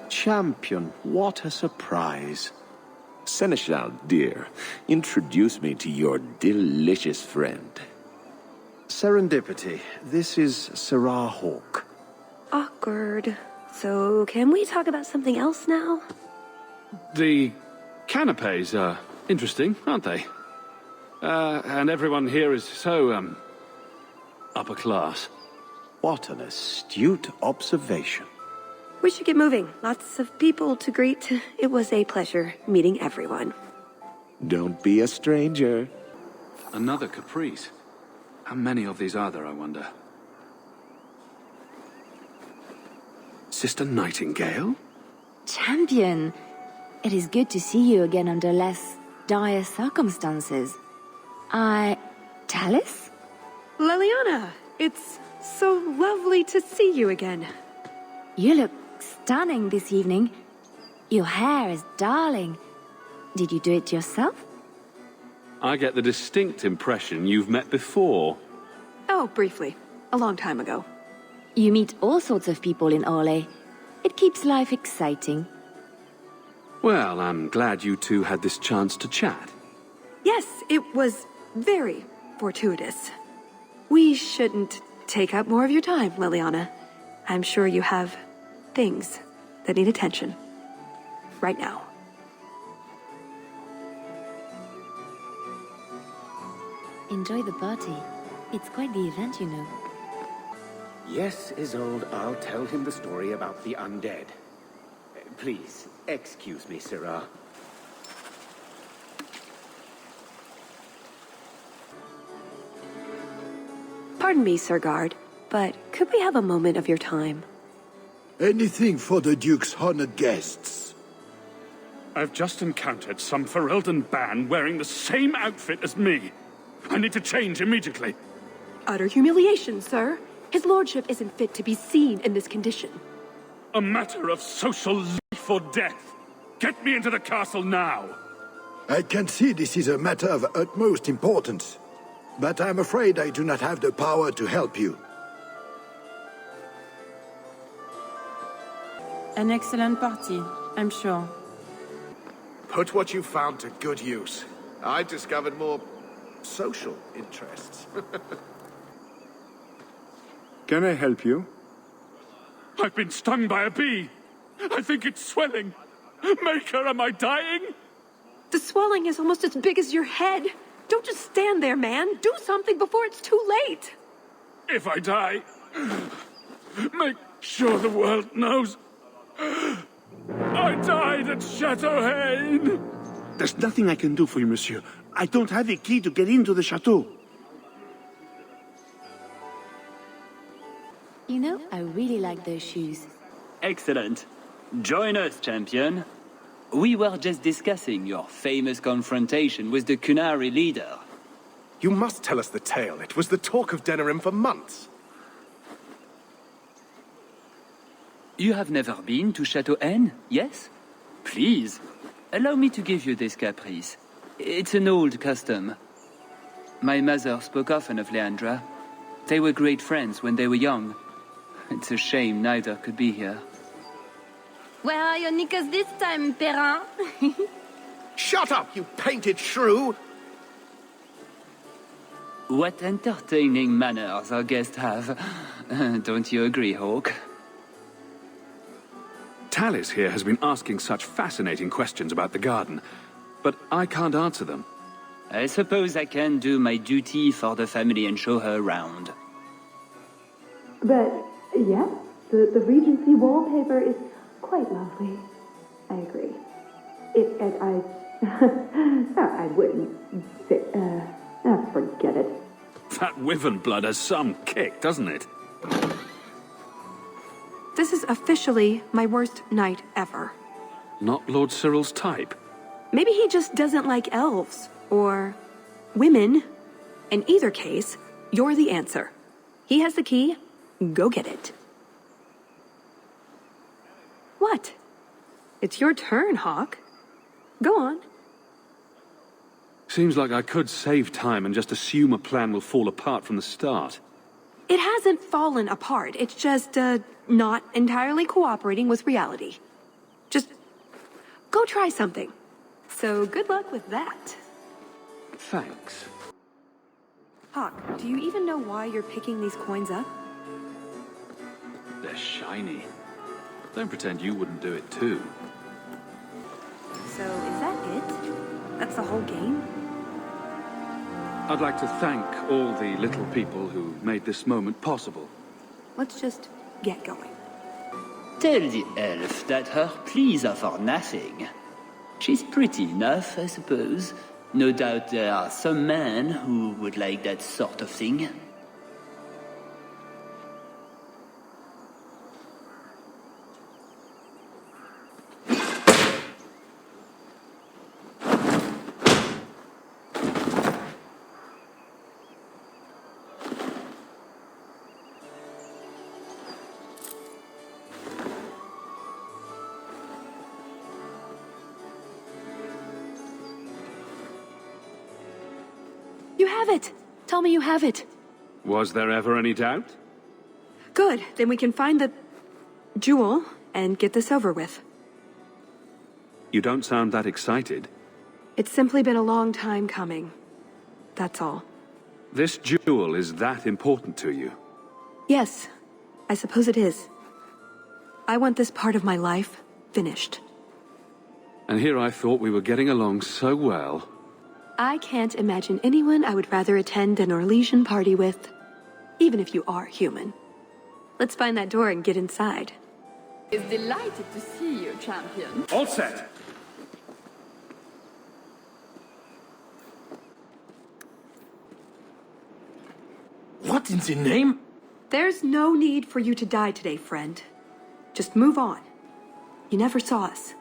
Champion, what a surprise. Seneschal, dear, introduce me to your delicious friend. Serendipity, this is Sirrah Hawk. Awkward. So, can we talk about something else now? The canapes are interesting, aren't they? And everyone here is so, upper class. What an astute observation. We should get moving. Lots of people to greet. It was a pleasure meeting everyone. Don't be a stranger. Another caprice. How many of these are there, I wonder? Sister Nightingale? Champion, it is good to see you again under less dire circumstances. Tallis? Leliana, it's so lovely to see you again. You look stunning this evening. Your hair is darling. Did you do it yourself? I get the distinct impression you've met before. Oh, briefly. A long time ago. You meet all sorts of people in Orlais. It keeps life exciting. Well, I'm glad you two had this chance to chat. Yes, it was very fortuitous. We shouldn't take up more of your time, Leliana. I'm sure you have things that need attention. Right now. Enjoy the party. It's quite the event, you know. Yes, Isolde, I'll tell him the story about the undead. Please, excuse me, Sirrah. Pardon me, Sir Guard, but could we have a moment of your time? Anything for the Duke's honored guests. I've just encountered some Ferelden Ban wearing the same outfit as me. I need to change immediately. Utter humiliation, sir. His lordship isn't fit to be seen in this condition. A matter of social life or death. Get me into the castle now. I can see this is a matter of utmost importance, but I'm afraid I do not have the power to help you. An excellent party, I'm sure. Put what you found to good use. I discovered more social interests. Can I help you? I've been stung by a bee. I think it's swelling. Maker, am I dying? The swelling is almost as big as your head. Don't just stand there, man. Do something before it's too late. If I die, make sure the world knows I died at Chateau Haine. There's nothing I can do for you, monsieur. I don't have a key to get into the chateau. You know, I really like those shoes. Excellent. Join us, champion. We were just discussing your famous confrontation with the Qunari leader. You must tell us the tale. It was the talk of Denerim for months. You have never been to Chateau Haine, yes? Please, allow me to give you this caprice. It's an old custom. My mother spoke often of Leandra. They were great friends when they were young. It's a shame neither could be here. Where are your knickers this time, Perrin? Shut up, you painted shrew! What entertaining manners our guests have. Don't you agree, Hawk? Tallis here has been asking such fascinating questions about the garden, but I can't answer them. I suppose I can do my duty for the family and show her around. But, yes, the Regency wallpaper is quite lovely. I agree. I wouldn't say, forget it. That wyvern blood has some kick, doesn't it? This is officially my worst night ever. Not Lord Cyril's type. Maybe he just doesn't like elves. Or women. In either case, you're the answer. He has the key. Go get it. What? It's your turn, Hawk. Go on. Seems like I could save time and just assume a plan will fall apart from the start. It hasn't fallen apart. It's just, not entirely cooperating with reality. Just go try something. So good luck with that. Thanks. Hawk, do you even know why you're picking these coins up? They're shiny. Don't pretend you wouldn't do it too. So is that it? That's the whole game? I'd like to thank all the little people who made this moment possible. Let's just get going. Tell the elf that her pleas are for nothing. She's pretty enough, I suppose. No doubt there are some men who would like that sort of thing. You have it! Tell me you have it. Was there ever any doubt? Good, then we can find the jewel and get this over with. You don't sound that excited. It's simply been a long time coming. That's all. This jewel is that important to you? Yes, I suppose it is. I want this part of my life finished. And here I thought we were getting along so well. I can't imagine anyone I would rather attend an Orlesian party with, even if you are human. Let's find that door and get inside. Is delighted to see you, champion. All set. What in the name? There's no need for you to die today, friend. Just move on. You never saw us.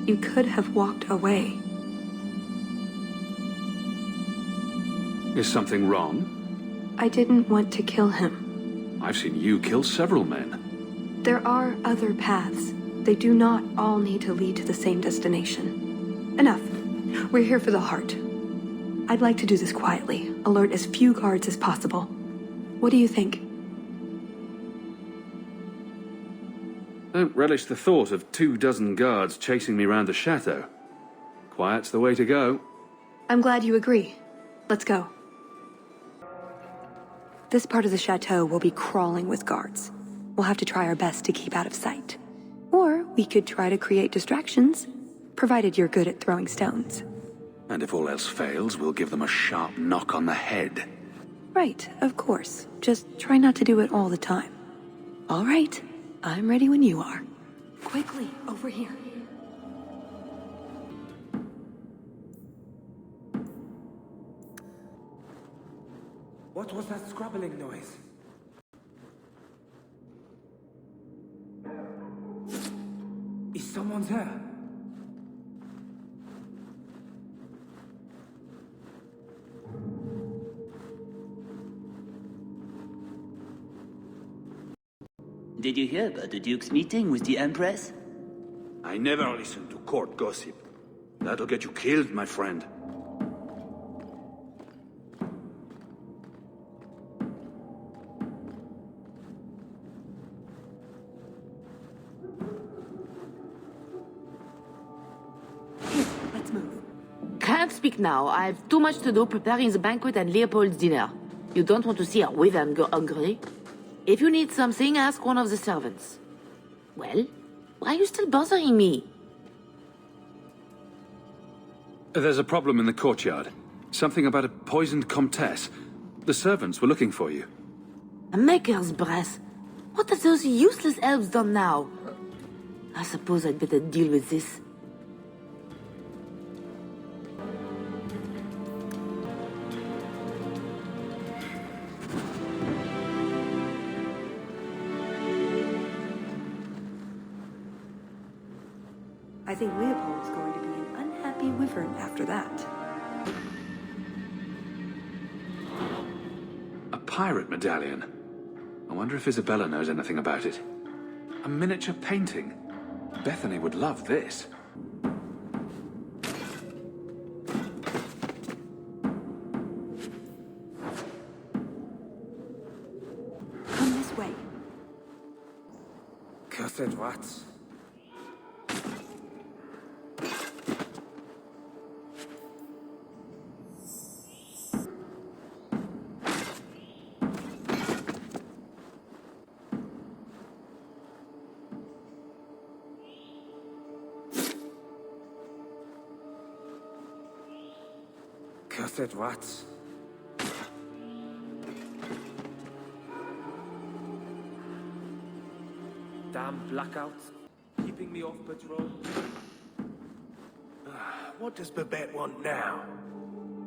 You could have walked away. Is something wrong? I didn't want to kill him. I've seen you kill several men. There are other paths. They do not all need to lead to the same destination. Enough. We're here for the heart. I'd like to do this quietly, alert as few guards as possible. What do you think? Don't relish the thought of 24 guards chasing me round the chateau. Quiet's the way to go. I'm glad you agree. Let's go. This part of the chateau will be crawling with guards. We'll have to try our best to keep out of sight. Or we could try to create distractions, provided you're good at throwing stones. And if all else fails, we'll give them a sharp knock on the head. Right, of course. Just try not to do it all the time. All right, I'm ready when you are. Quickly, over here. What was that scrabbling noise? Is someone there? Did you hear about the Duke's meeting with the Empress? I never listen to court gossip. That'll get you killed, my friend. let's move. Can't speak now. I've too much to do preparing the banquet and Leopold's dinner. You don't want to see a wyvern go hungry. If you need something, ask one of the servants. Well, why are you still bothering me? There's a problem in the courtyard. Something about a poisoned comtesse. The servants were looking for you. A maker's breath. What have those useless elves done now? I suppose I'd better deal with this. I think Leopold's going to be an unhappy wyvern after that. A pirate medallion. I wonder if Isabella knows anything about it. A miniature painting. Bethany would love this. Come this way. Cursed rats. Cursed rats. Damn blackouts, keeping me off patrol. What does Babette want now?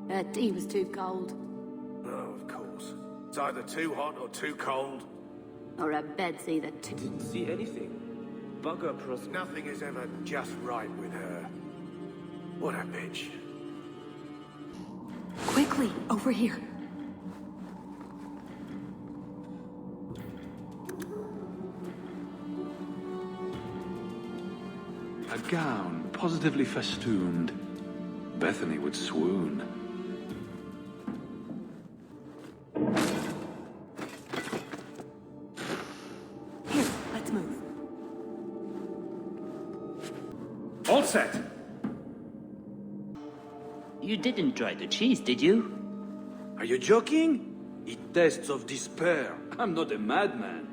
Her tea was too cold. Oh, of course. It's either too hot or too cold. Or her bed's either too... Didn't see anything. Bugger pros... Nothing is ever just right with her. What a bitch. Quickly, over here. A gown positively festooned. Bethany would swoon. Here, let's move. All set. You didn't try the cheese, did you? Are you joking? It tastes of despair. I'm not a madman.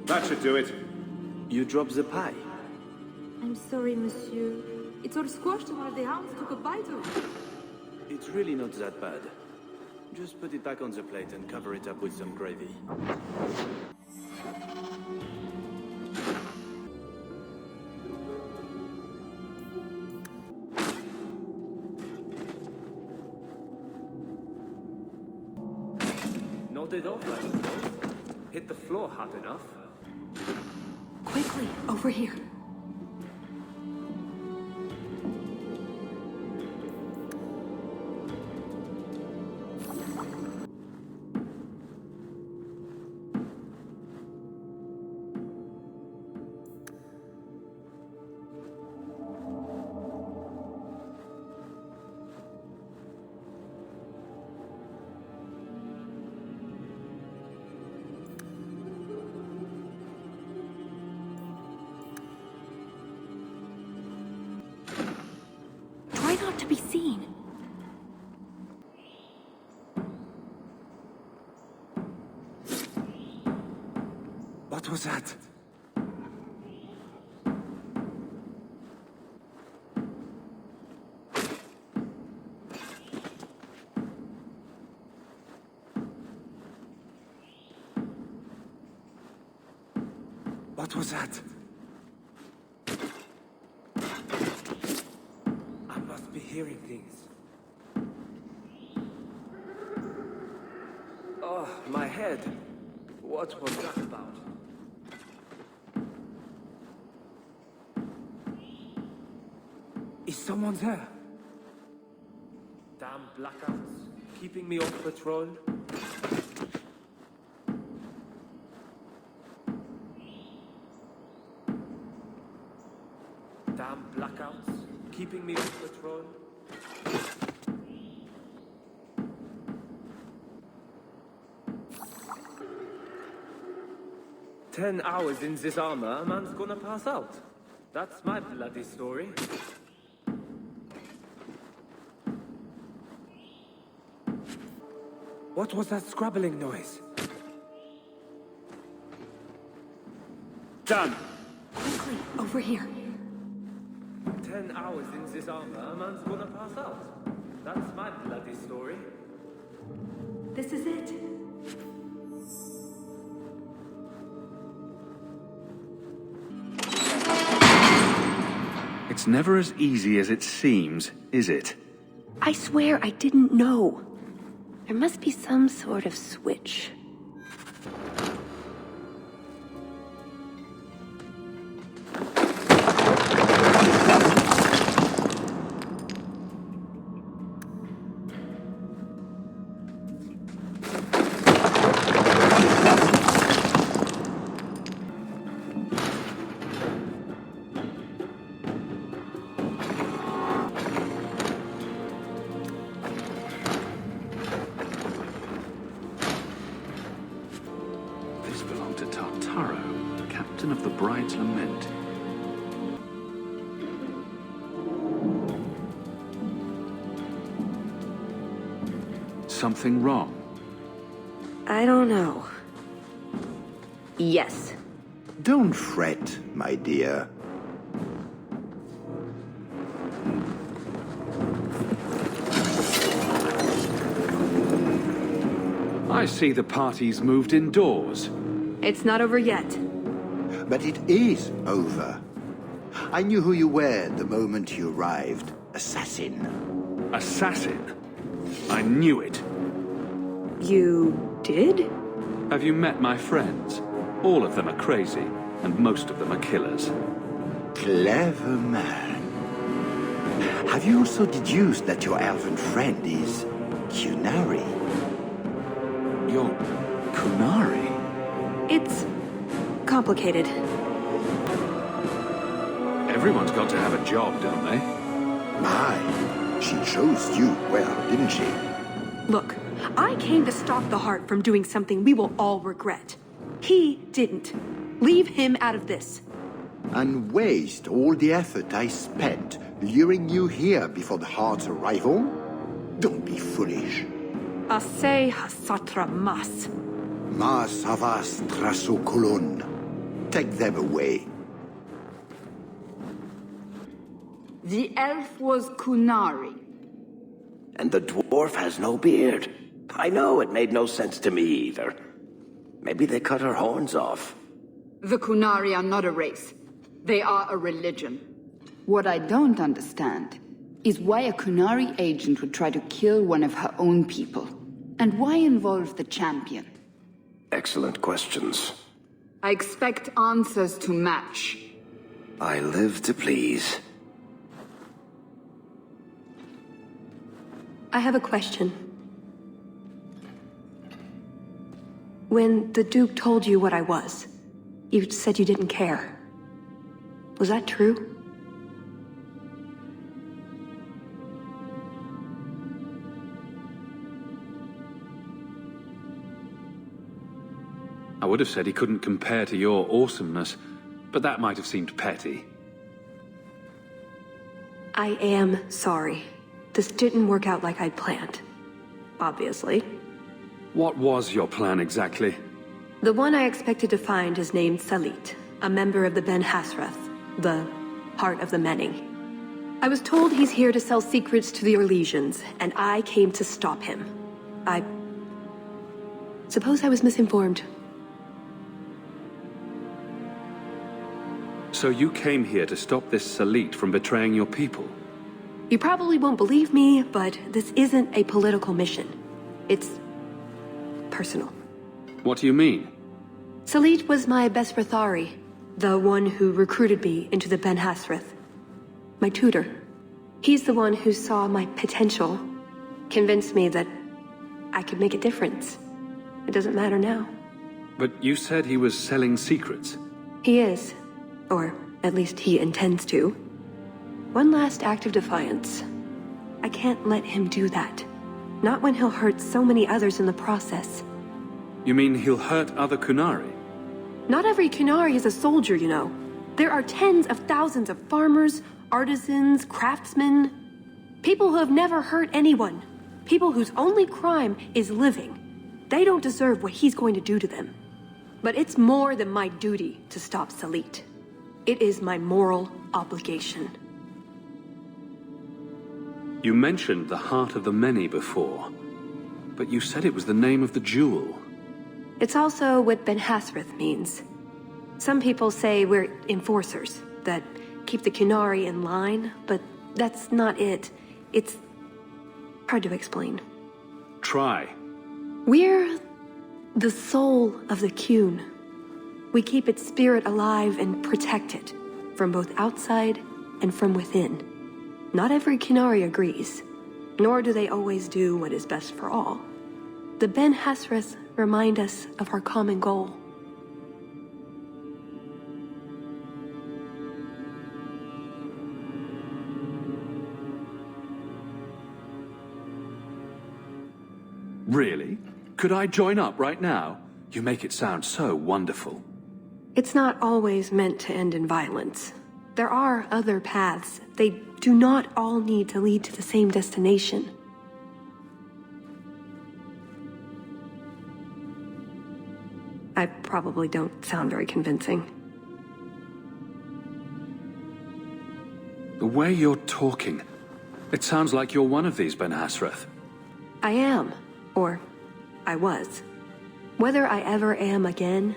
That should do it. You dropped the pie. I'm sorry, monsieur. It's all squashed and one of the hounds took a bite of it. It's really not that bad. Just put it back on the plate and cover it up with some gravy. Nodded off, I suppose. Hit the floor hot enough. Quickly, over here. Try not to be seen. What was that? What was that? I must be hearing things. Oh, my head. What was that about? Is someone there? Damn blackouts, keeping me off patrol. Damn blackouts, keeping me off patrol. "10 hours in this armor, a man's gonna pass out. That's my bloody story. What was that scrabbling noise? Done. Quickly, over here. 10 hours in this armor, a man's gonna pass out. That's my bloody story. This is it. It's never as easy as it seems, is it? I swear I didn't know. There must be some sort of switch. Of the Bride's Lament. Something wrong? I don't know. Yes. Don't fret, my dear. I see the party's moved indoors. It's not over yet. But it is over. I knew who you were the moment you arrived. Assassin. Assassin? I knew it. You did? Have you met my friends? All of them are crazy, and most of them are killers. Clever man. Have you also deduced that your elven friend is Qunari? You're Qunari? It's complicated. Everyone's got to have a job, don't they? My, she chose you well, didn't she? Look, I came to stop the Heart from doing something we will all regret. He didn't. Leave him out of this. And waste all the effort I spent luring you here before the Heart's arrival? Don't be foolish. Asay hasatra mas. Mas havas trasokolon. Take them away. The elf was Qunari. And the dwarf has no beard. I know, it made no sense to me either. Maybe they cut her horns off. The Qunari are not a race. They are a religion. What I don't understand is why a Qunari agent would try to kill one of her own people. And why involve the champion? Excellent questions. I expect answers to match. I live to please. I have a question. When the Duke told you what I was, you said you didn't care. Was that true? I would have said he couldn't compare to your awesomeness, but that might have seemed petty. I am sorry. This didn't work out like I'd planned. Obviously. What was your plan exactly? The one I expected to find is named Salit, a member of the Ben Hasrath, the Heart of the Many. I was told he's here to sell secrets to the Orlesians, and I came to stop him. I suppose I was misinformed. So you came here to stop this Salit from betraying your people? You probably won't believe me, but this isn't a political mission. It's personal. What do you mean? Salit was my Besrathari, the one who recruited me into the Ben Hasrath. My tutor. He's the one who saw my potential, convinced me that I could make a difference. It doesn't matter now. But you said he was selling secrets. He is. Or at least he intends to. One last act of defiance. I can't let him do that. Not when he'll hurt so many others in the process. You mean he'll hurt other Qunari? Not every Qunari is a soldier, you know. There are tens of thousands of farmers, artisans, craftsmen, people who have never hurt anyone, people whose only crime is living. They don't deserve what he's going to do to them. But it's more than my duty to stop Salit. It is my moral obligation. You mentioned the Heart of the Many before, but you said it was the name of the jewel. It's also what Ben Hassrath means. Some people say we're enforcers, that keep the Qunari in line, but that's not it. It's hard to explain. Try. We're the soul of the Qun. We keep its spirit alive and protect it, from both outside and from within. Not every Qunari agrees, nor do they always do what is best for all. The Ben Hassrath remind us of our common goal. Really? Could I join up right now? You make it sound so wonderful. It's not always meant to end in violence. There are other paths. They do not all need to lead to the same destination. I probably don't sound very convincing. The way you're talking, it sounds like you're one of these Ben Hassrath. I am. Or I was. Whether I ever am again,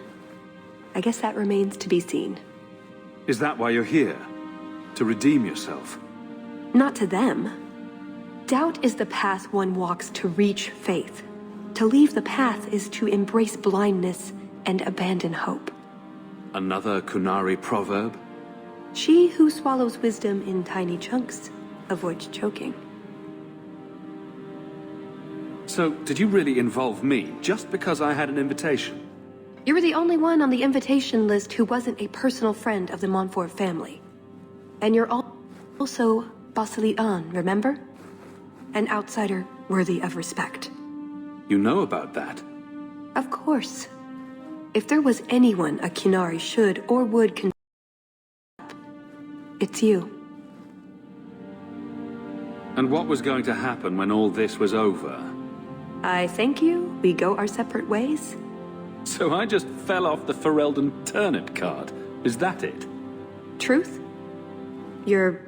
I guess that remains to be seen. Is that why you're here? To redeem yourself? Not to them. Doubt is the path one walks to reach faith. To leave the path is to embrace blindness and abandon hope. Another Qunari proverb? She who swallows wisdom in tiny chunks avoids choking. So, did you really involve me just because I had an invitation? You were the only one on the invitation list who wasn't a personal friend of the Montfort family. And you're also Basilit An, remember? An outsider worthy of respect. You know about that? Of course. If there was anyone a Qunari should or would it's you. And what was going to happen when all this was over? I thank you. We go our separate ways. So I just fell off the Ferelden turnip cart. Is that it? Truth? You're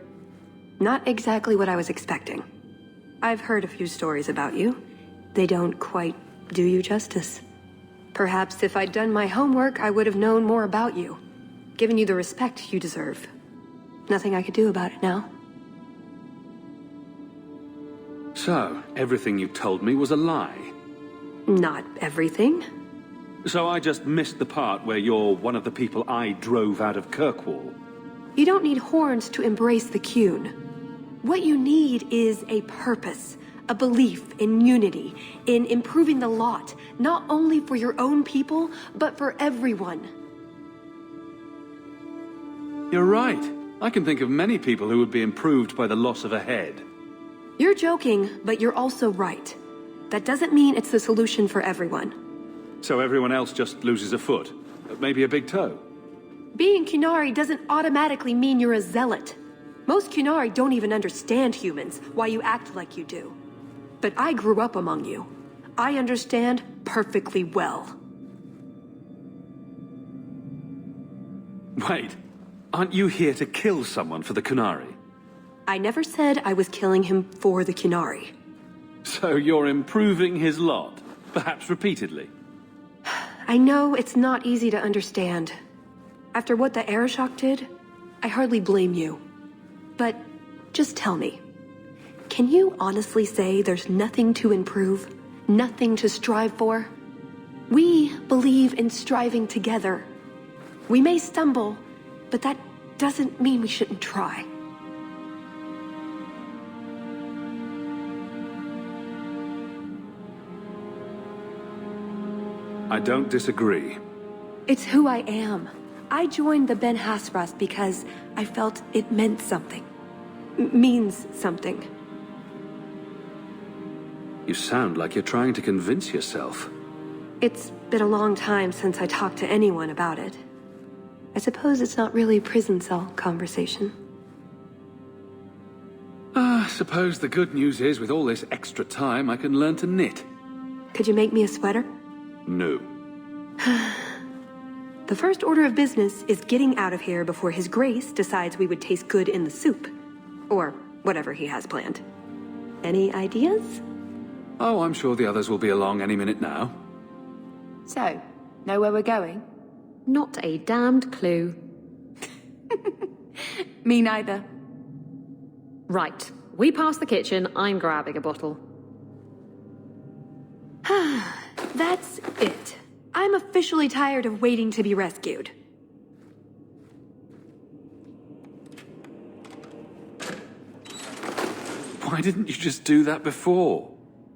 not exactly what I was expecting. I've heard a few stories about you. They don't quite do you justice. Perhaps if I'd done my homework, I would have known more about you. Given you the respect you deserve. Nothing I could do about it now. So, everything you told me was a lie? Not everything. So I just missed the part where you're one of the people I drove out of Kirkwall? You don't need horns to embrace the Qun. What you need is a purpose, a belief in unity, in improving the lot, not only for your own people, but for everyone. You're right. I can think of many people who would be improved by the loss of a head. You're joking, but you're also right. That doesn't mean it's the solution for everyone. So everyone else just loses a foot, maybe a big toe. Being Qunari doesn't automatically mean you're a zealot. Most Qunari don't even understand humans, why you act like you do. But I grew up among you. I understand perfectly well. Wait, aren't you here to kill someone for the Qunari? I never said I was killing him for the Qunari. So you're improving his lot, perhaps repeatedly? I know it's not easy to understand. After what the Arishok did, I hardly blame you. But just tell me, can you honestly say there's nothing to improve? Nothing to strive for? We believe in striving together. We may stumble, but that doesn't mean we shouldn't try. I don't disagree. It's who I am. I joined the Ben Hassrath because I felt it meant something. Means something. You sound like you're trying to convince yourself. It's been a long time since I talked to anyone about it. I suppose it's not really prison cell conversation. I suppose the good news is, with all this extra time, I can learn to knit. Could you make me a sweater? No. The first order of business is getting out of here before His Grace decides we would taste good in the soup. Or whatever he has planned. Any ideas? Oh, I'm sure the others will be along any minute now. So, know where we're going? Not a damned clue. Me neither. Right. We pass the kitchen, I'm grabbing a bottle. That's it. I'm officially tired of waiting to be rescued. Why didn't you just do that before?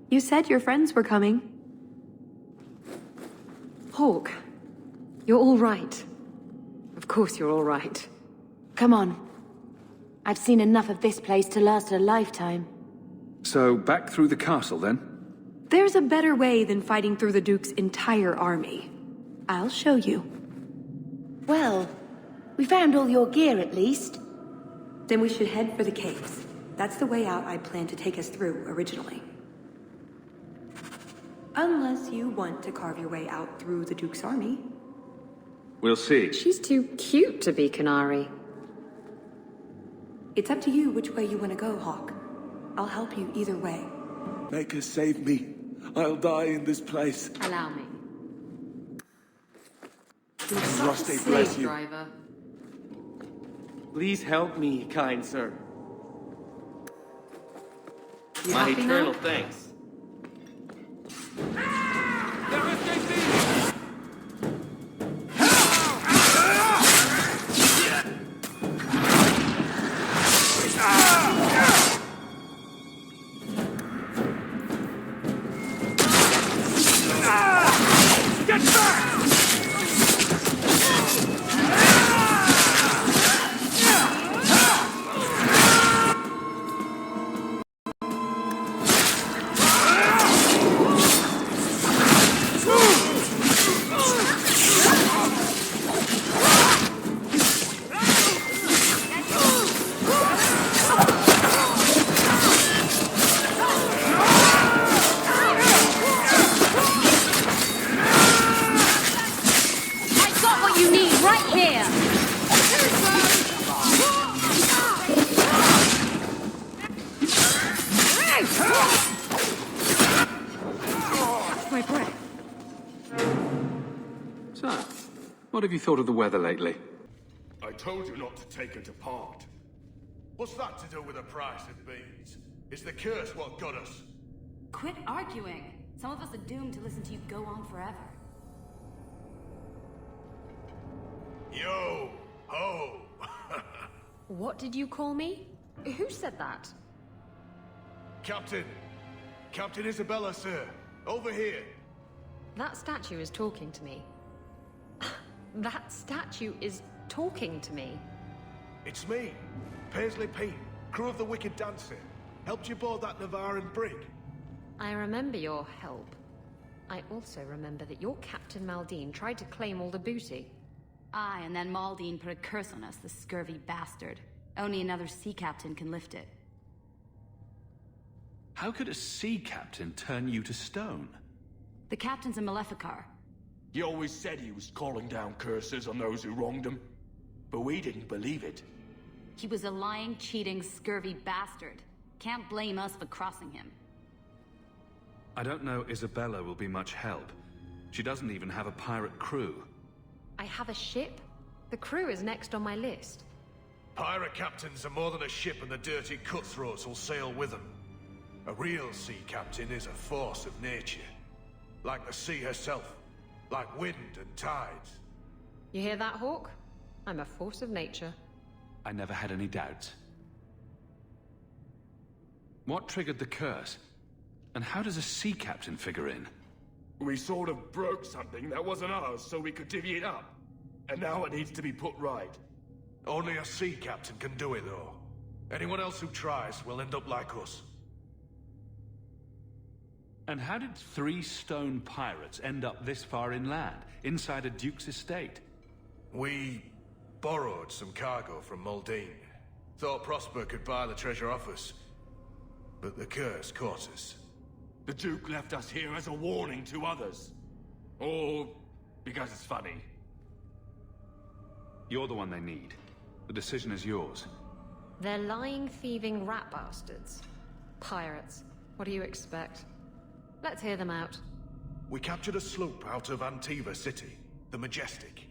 You said your friends were coming. Hawke, you're all right. Of course you're all right. Come on. I've seen enough of this place to last a lifetime. So, back through the castle, then? There's a better way than fighting through the Duke's entire army. I'll show you. Well, we found all your gear at least. Then we should head for the caves. That's the way out I'd planned to take us through originally. Unless you want to carve your way out through the Duke's army. We'll see. She's too cute to be Qunari. It's up to you which way you want to go, Hawke. I'll help you either way. Maker, save me. I'll die in this place. Allow me. Rusty, bless you. Driver. Please help me, kind sir. You My happy eternal now? thanks. Get back! I've got what you need right here! My breath. So, what have you thought of the weather lately? I told you not to take her to part. What's that to do with the price of beans? It's the curse what got us. Quit arguing. Some of us are doomed to listen to you go on forever. Yo! Ho! What did you call me? Who said that? Captain! Captain Isabella, sir! Over here! That statue is talking to me. That statue is talking to me. It's me, Paisley Pete, crew of the Wicked Dancer. Helped you board that Navaran brig. I remember your help. I also remember that your Captain Maldine tried to claim all the booty. Aye, and then Maldine put a curse on us, the scurvy bastard. Only another sea captain can lift it. How could a sea captain turn you to stone? The captain's a Maleficar. He always said he was calling down curses on those who wronged him. But we didn't believe it. He was a lying, cheating, scurvy bastard. Can't blame us for crossing him. I don't know Isabella will be much help. She doesn't even have a pirate crew. I have a ship. The crew is next on my list. Pirate captains are more than a ship, and the dirty cutthroats will sail with them. A real sea captain is a force of nature. Like the sea herself. Like wind and tides. You hear that, Hawke? I'm a force of nature. I never had any doubts. What triggered the curse? And how does a sea captain figure in? We sort of broke something that wasn't ours so we could divvy it up. And now it needs to be put right. Only a sea captain can do it, though. Anyone else who tries will end up like us. And how did 3 stone pirates end up this far inland, inside a duke's estate? We borrowed some cargo from Muldean. Thought Prosper could buy the treasure off us. But the curse caught us. The Duke left us here as a warning to others. Or because it's funny. You're the one they need. The decision is yours. They're lying, thieving rat bastards. Pirates. What do you expect? Let's hear them out. We captured a sloop out of Antiva City, the Majestic.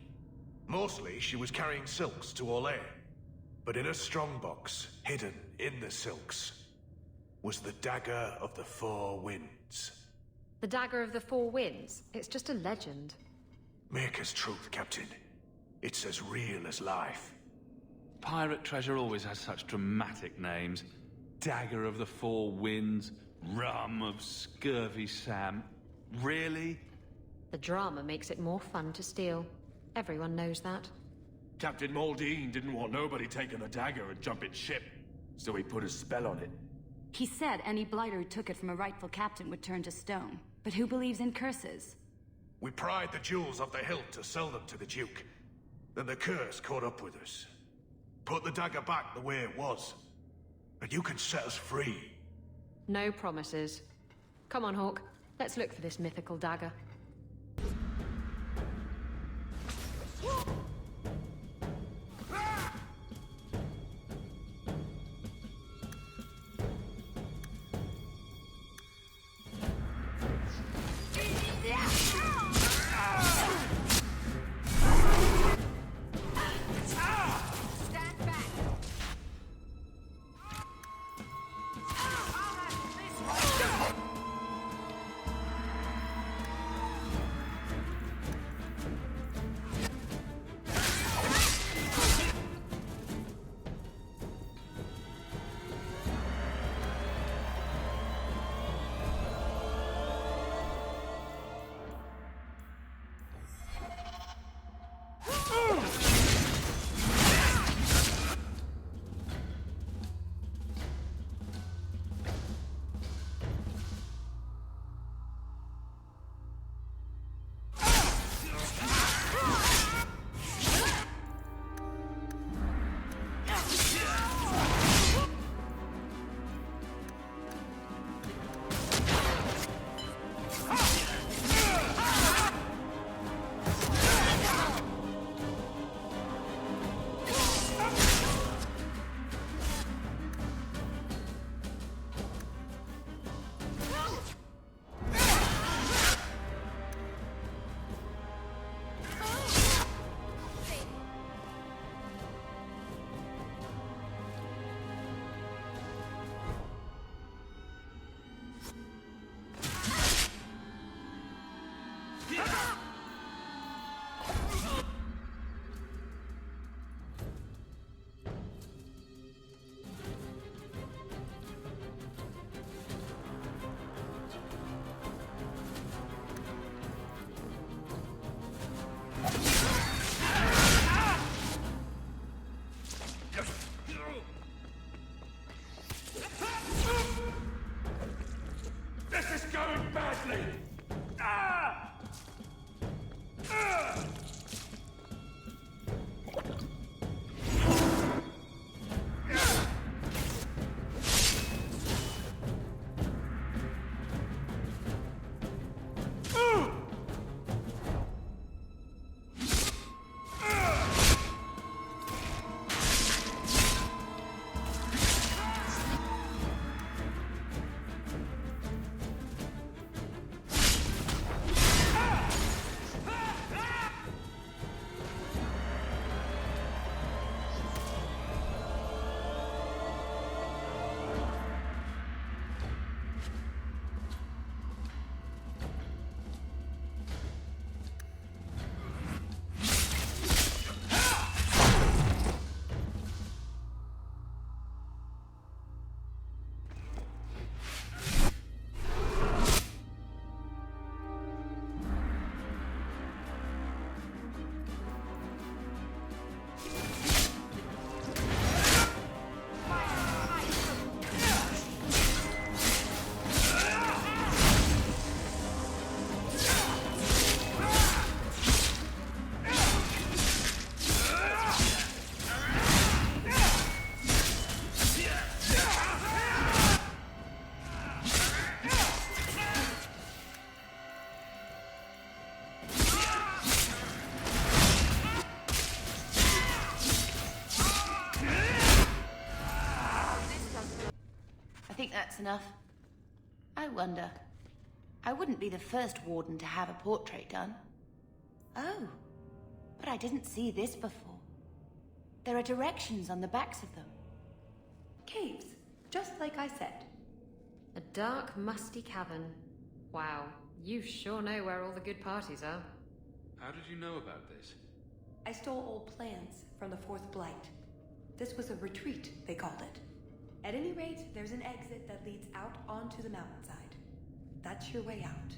Mostly, she was carrying silks to Orlais. But in a strongbox, hidden in the silks, was the Dagger of the Four Winds. The Dagger of the Four Winds? It's just a legend. Maker's truth, Captain. It's as real as life. Pirate treasure always has such dramatic names. Dagger of the Four Winds, Rum of Scurvy Sam. Really? The drama makes it more fun to steal. Everyone knows that. Captain Muldean didn't want nobody taking the dagger and jumping ship, so he put a spell on it. He said any blighter who took it from a rightful captain would turn to stone. But who believes in curses? We pried the jewels off the hilt to sell them to the Duke. Then the curse caught up with us. Put the dagger back the way it was. And you can set us free. No promises. Come on, Hawk. Let's look for this mythical dagger. that's enough. I wonder. I wouldn't be the first warden to have a portrait done. Oh, but I didn't see this before. There are directions on the backs of them. Caves, just like I said. A dark, musty cavern. Wow, you sure know where all the good parties are. How did you know about this? I stole old plans from the Fourth Blight. This was a retreat, they called it. At any rate, there's an exit that leads out onto the mountainside. That's your way out.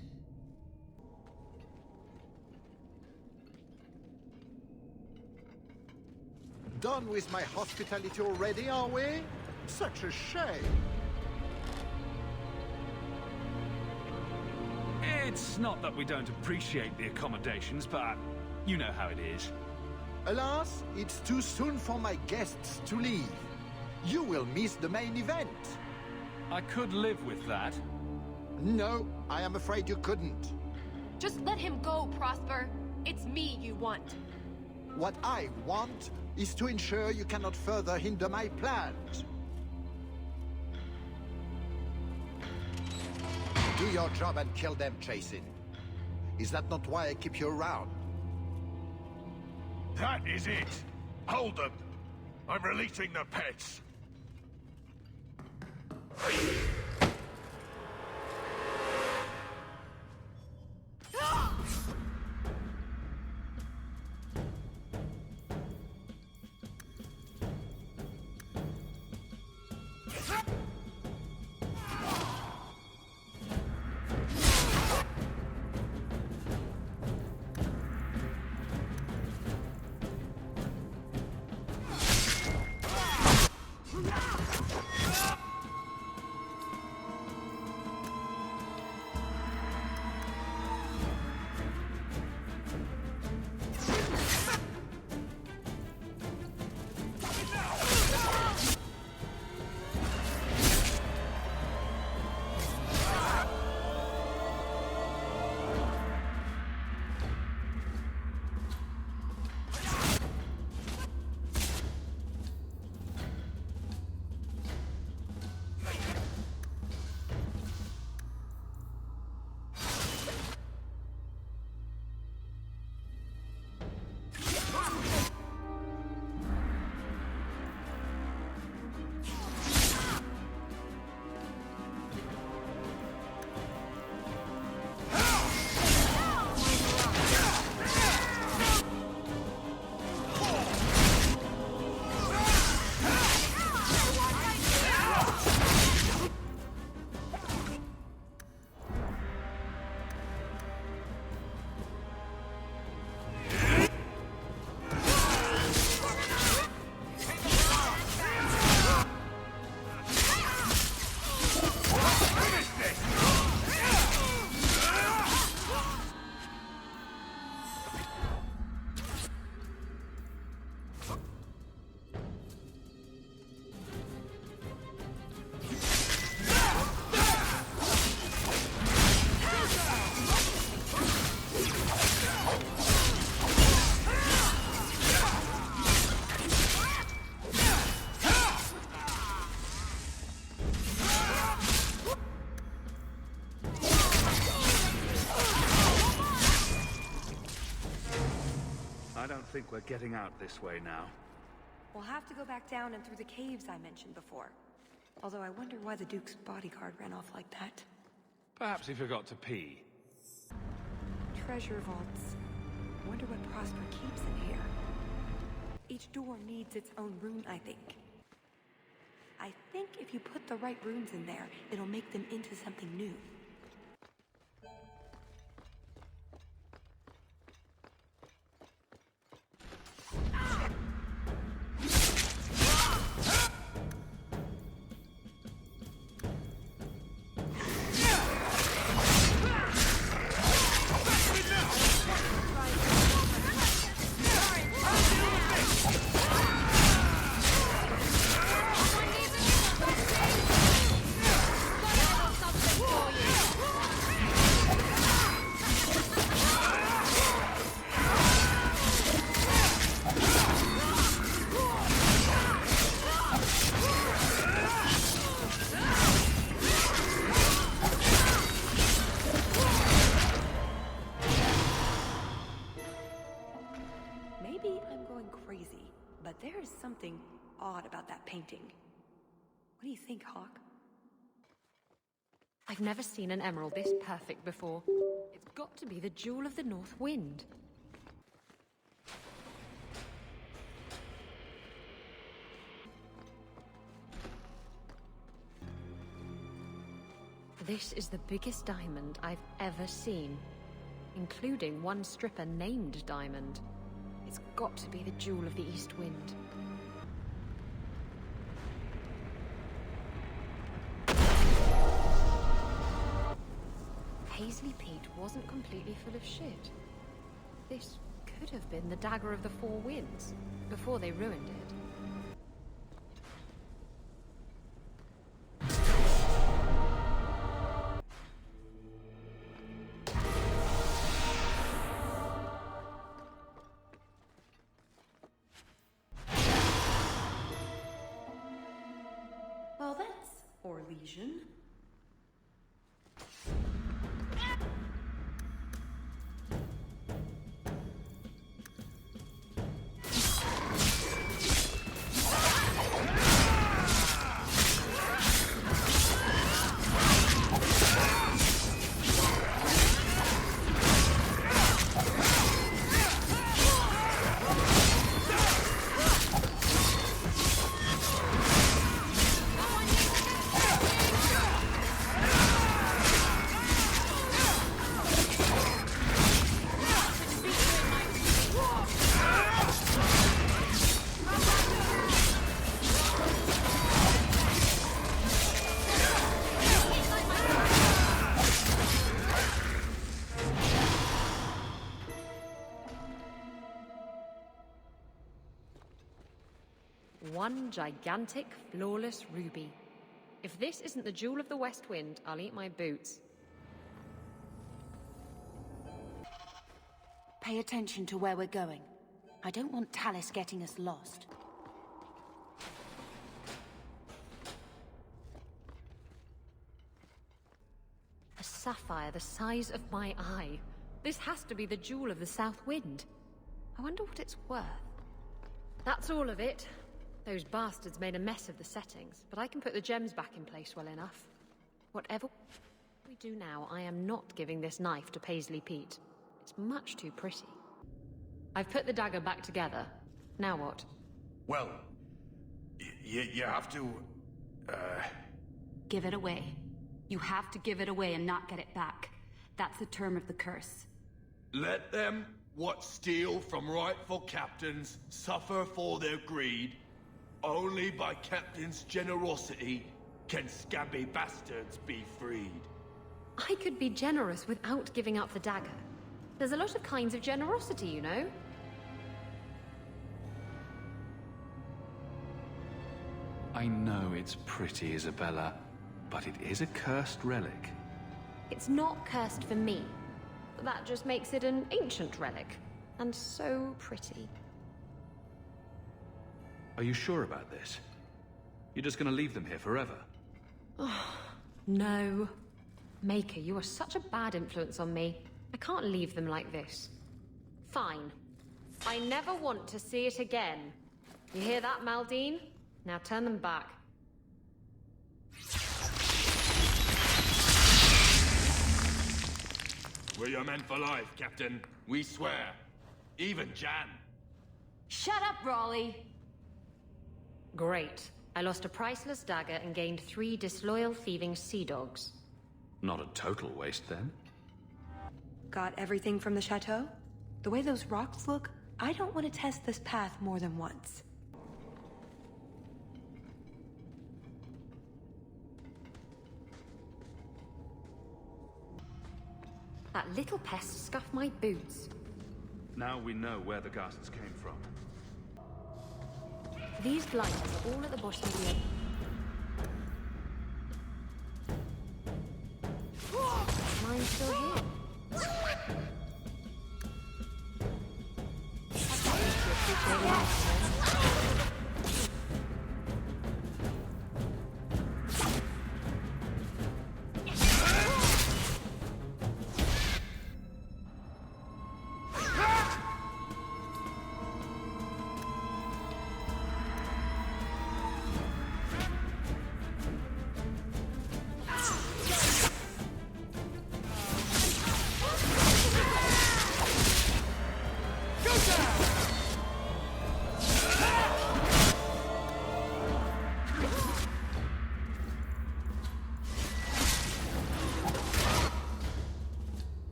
Done with my hospitality already, are we? Such a shame. It's not that we don't appreciate the accommodations, but you know how it is. Alas, it's too soon for my guests to leave. You will miss the main event. I could live with that. No, I am afraid you couldn't. Just let him go, Prosper. It's me you want. What I want is to ensure you cannot further hinder my plans. Do your job and kill them, Jason. Is that not why I keep you around? That is it! Hold them! I'm releasing the pets! I don't think we're getting out this way now. We'll have to go back down and through the caves I mentioned before. Although I wonder why the Duke's bodyguard ran off like that. Perhaps he forgot to pee. Treasure vaults. Wonder what Prosper keeps in here. Each door needs its own rune, I think. I think if you put the right runes in there, it'll make them into something new. For you. about that painting. What do you think, Hawk? I've never seen an emerald this perfect before. It's got to be the Jewel of the North Wind. This is the biggest diamond I've ever seen, including one stripper named Diamond. It's got to be the Jewel of the East Wind. Paisley Pete wasn't completely full of shit. This could have been the Dagger of the Four Winds, before they ruined it. Well, that's Orlesian. One gigantic, flawless ruby. If this isn't the Jewel of the West Wind, I'll eat my boots. Pay attention to where we're going. I don't want Tallis getting us lost. A sapphire the size of my eye. This has to be the Jewel of the South Wind. I wonder what it's worth. That's all of it. Those bastards made a mess of the settings, but I can put the gems back in place well enough. Whatever we do now, I am not giving this knife to Paisley Pete. It's much too pretty. I've put the dagger back together. Now what? Well, you have to, Give it away. You have to give it away and not get it back. That's the term of the curse. Let them what steal from rightful captains suffer for their greed. Only by captain's generosity can scabby bastards be freed. I could be generous without giving up the dagger. There's a lot of kinds of generosity, you know? I know it's pretty, Isabella, but it is a cursed relic. It's not cursed for me. That just makes it an ancient relic. And so pretty. Are you sure about this? You're just gonna leave them here forever? Oh, no. Maker, you are such a bad influence on me. I can't leave them like this. Fine. I never want to see it again. You hear that, Maldine? Now turn them back. We're your men for life, Captain. We swear. Even Jan. Shut up, Raleigh! Great. I lost a priceless dagger and gained 3 disloyal thieving sea dogs. Not a total waste, then. Got everything from the chateau? The way those rocks look, I don't want to test this path more than once. That little pest scuffed my boots. Now we know where the ghasts came from. These blinders are all at the bottom of the... Mine's still here.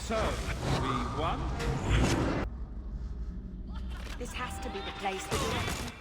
So, we won? This has to be the place that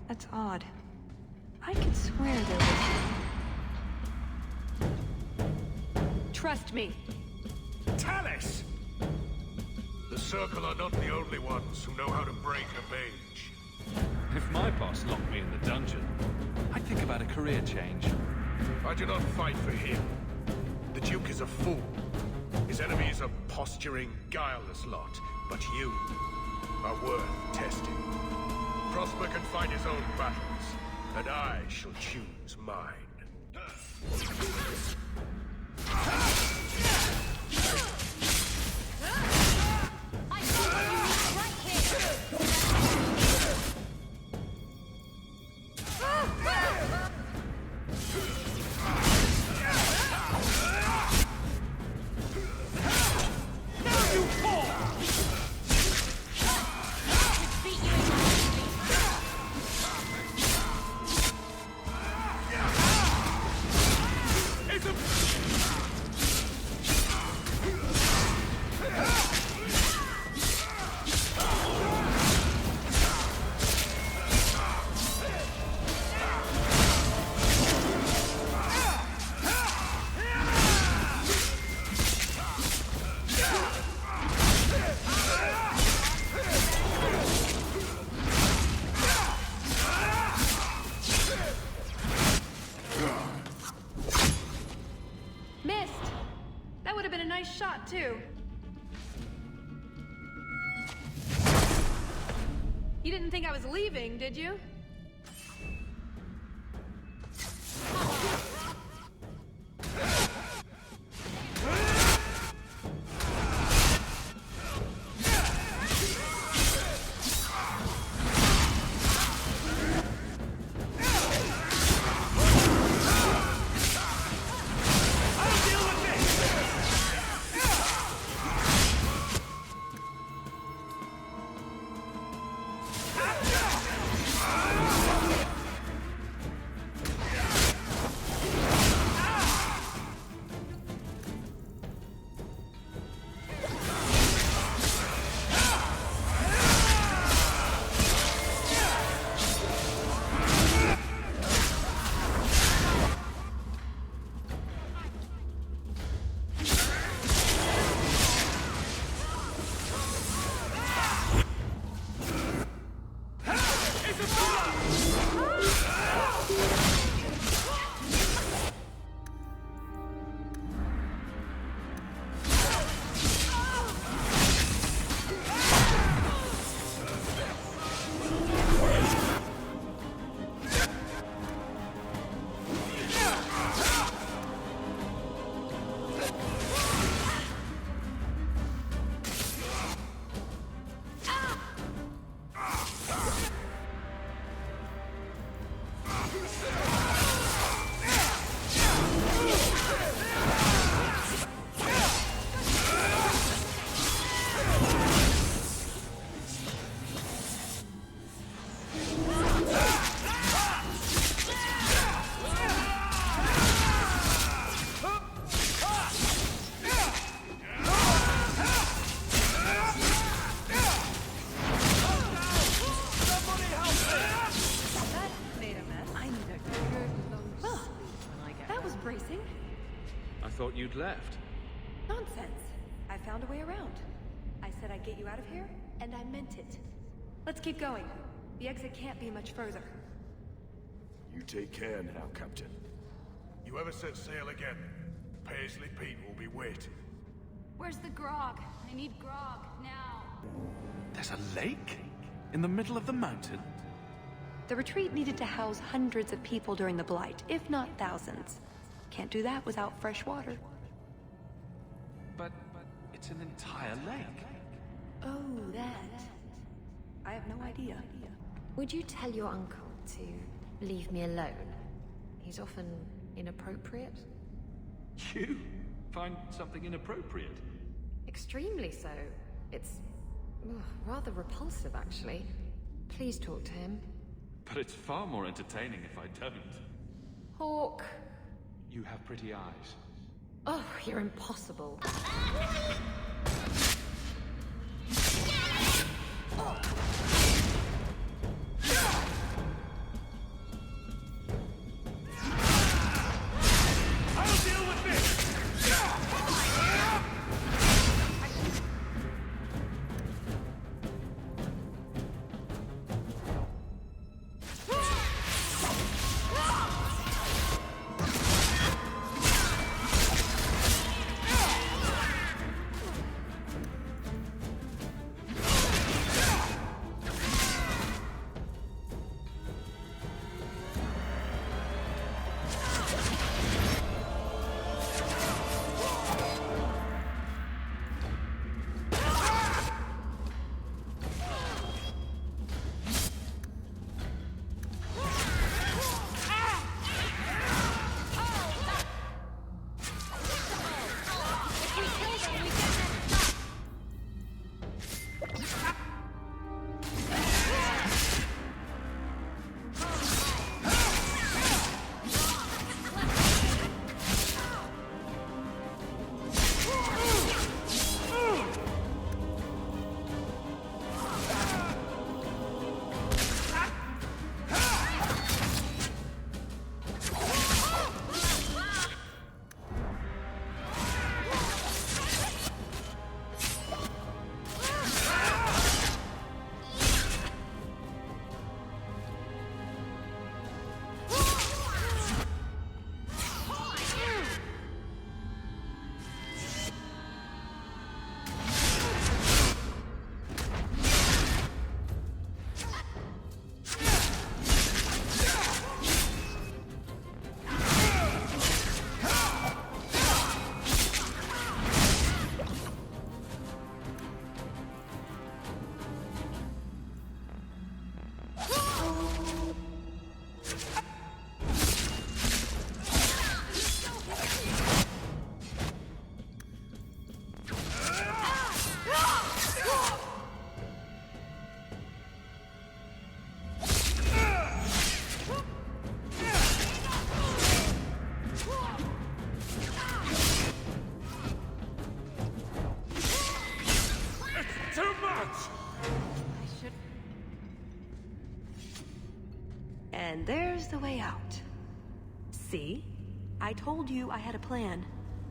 That's odd. I could swear there was... Trust me. Tallis! The Circle are not the only ones who know how to break a mage. If my boss locked me in the dungeon, I'd think about a career change. I do not fight for him. The Duke is a fool. His enemies a posturing, guileless lot. But you are worth testing. Prosper can fight his own battles, and I shall choose mine. Too. You didn't think I was leaving, did you? Thought you'd left. Nonsense. I found a way around. I said I'd get you out of here, and I meant it. Let's keep going. The exit can't be much further. You take care now, Captain. You ever set sail again, Paisley Pete will be waiting. Where's the grog? I need grog, now. There's a lake? In the middle of the mountain? The retreat needed to house hundreds of people during the Blight, if not thousands. Can't do that without fresh water. But it's an entire lake. Oh, that. I have no idea. Would you tell your uncle to leave me alone? He's often inappropriate. You find something inappropriate? Extremely so. It's rather repulsive, actually. Please talk to him. But it's far more entertaining if I don't. Hawk. You have pretty eyes. Oh, you're impossible. And there's the way out. See? I told you I had a plan.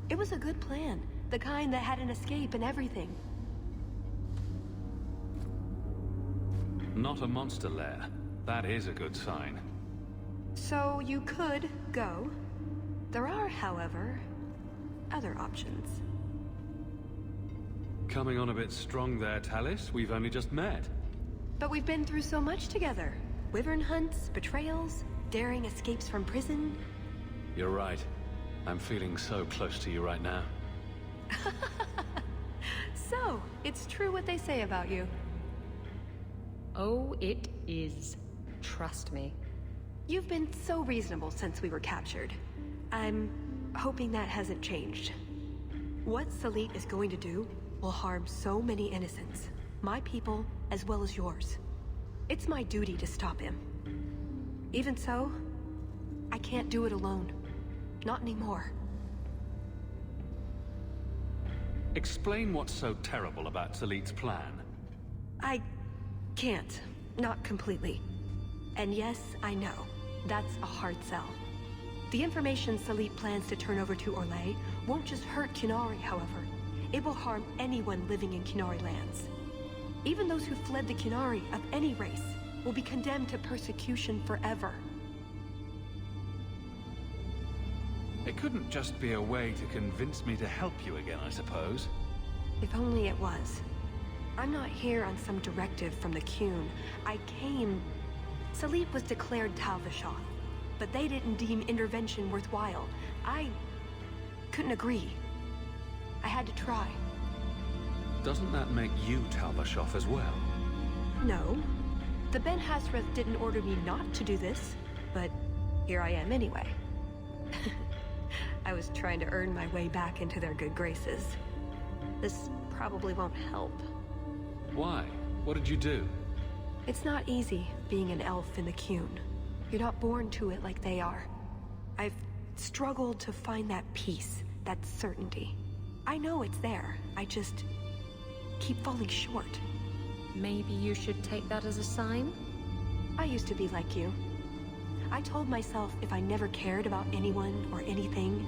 It was a good plan. The kind that had an escape and everything. Not a monster lair. That is a good sign. So you could go. There are, however, other options. Coming on a bit strong there, Talis. We've only just met. But we've been through so much together. Wyvern hunts, betrayals, daring escapes from prison. You're right. I'm feeling so close to you right now. So, it's true what they say about you. Oh, it is. Trust me. You've been so reasonable since we were captured. I'm hoping that hasn't changed. What Salit is going to do will harm so many innocents. My people, as well as yours. It's my duty to stop him. Even so, I can't do it alone. Not anymore. Explain what's so terrible about Salit's plan. I can't. Not completely. And yes, I know. That's a hard sell. The information Salit plans to turn over to Orlais won't just hurt Qunari, however. It will harm anyone living in Qunari lands. Even those who fled the Qunari of any race will be condemned to persecution forever. It couldn't just be a way to convince me to help you again, I suppose. If only it was. I'm not here on some directive from the Qun. I came... Salit was declared Tal Vashoth, but they didn't deem intervention worthwhile. I couldn't agree. I had to try. Doesn't that make you Tal Vashoth as well? No. The Ben Hassrath didn't order me not to do this, but here I am anyway. I was trying to earn my way back into their good graces. This probably won't help. Why? What did you do? It's not easy being an elf in the Qun. You're not born to it like they are. I've struggled to find that peace, that certainty. I know it's there. I just keep falling short. Maybe you should take that as a sign? I used to be like you. I told myself if I never cared about anyone or anything,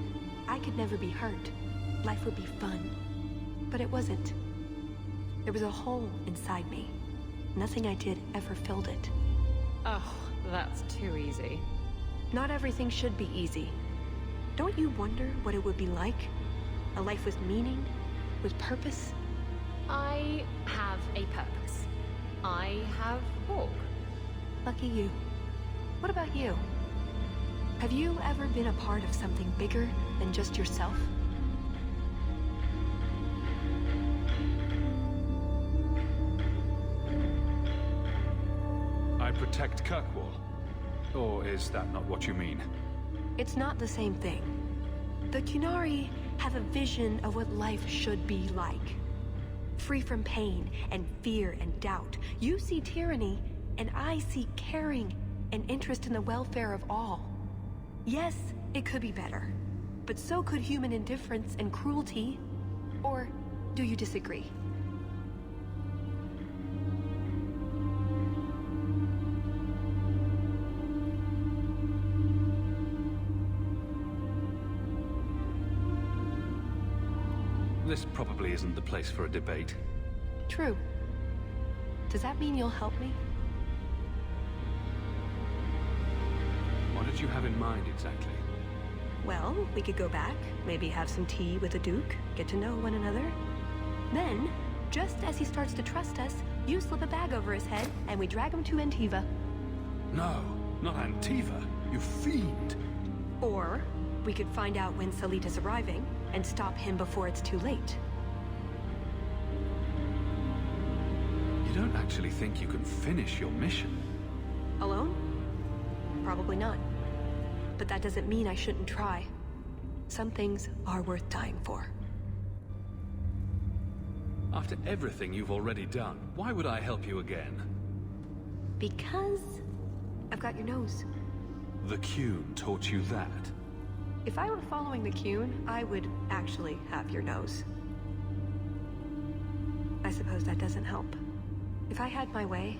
I could never be hurt. Life would be fun. But it wasn't. There was a hole inside me. Nothing I did ever filled it. Oh, that's too easy. Not everything should be easy. Don't you wonder what it would be like? A life with meaning? With purpose? I have a purpose. I have Hawk. Lucky you. What about you? Have you ever been a part of something bigger than just yourself? I protect Kirkwall. Or is that not what you mean? It's not the same thing. The Qunari have a vision of what life should be like. Free from pain and fear and doubt. You see tyranny, and I see caring and interest in the welfare of all. Yes, it could be better. But so could human indifference and cruelty. Or do you disagree? This probably isn't the place for a debate. True. Does that mean you'll help me? What did you have in mind exactly? Well, we could go back, maybe have some tea with the Duke, get to know one another. Then, just as he starts to trust us, you slip a bag over his head, and we drag him to Antiva. No, not Antiva, you fiend! Or, we could find out when Salit is arriving, and stop him before it's too late. You don't actually think you can finish your mission? Alone? Probably not. But that doesn't mean I shouldn't try. Some things are worth dying for. After everything you've already done, why would I help you again? Because I've got your nose. The Qun taught you that? If I were following the Qun, I would actually have your nose. I suppose that doesn't help. If I had my way,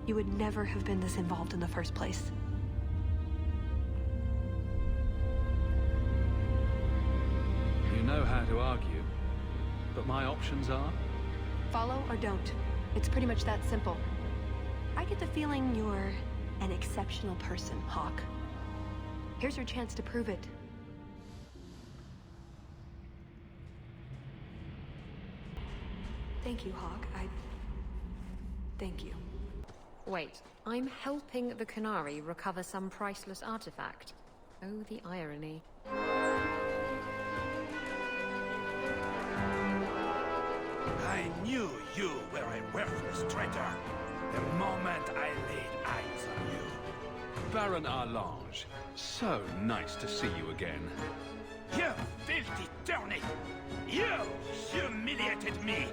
you would never have been this involved in the first place. know how to argue, but my options are? Follow or don't. It's pretty much that simple. I get the feeling you're an exceptional person, Hawk. Here's your chance to prove it. Thank you, Hawk. Thank you. Wait, I'm helping the Qunari recover some priceless artifact. Oh, the irony. I knew you were a worthless traitor the moment I laid eyes on you. Baron Arlange, so nice to see you again. You filthy turnip! You humiliated me!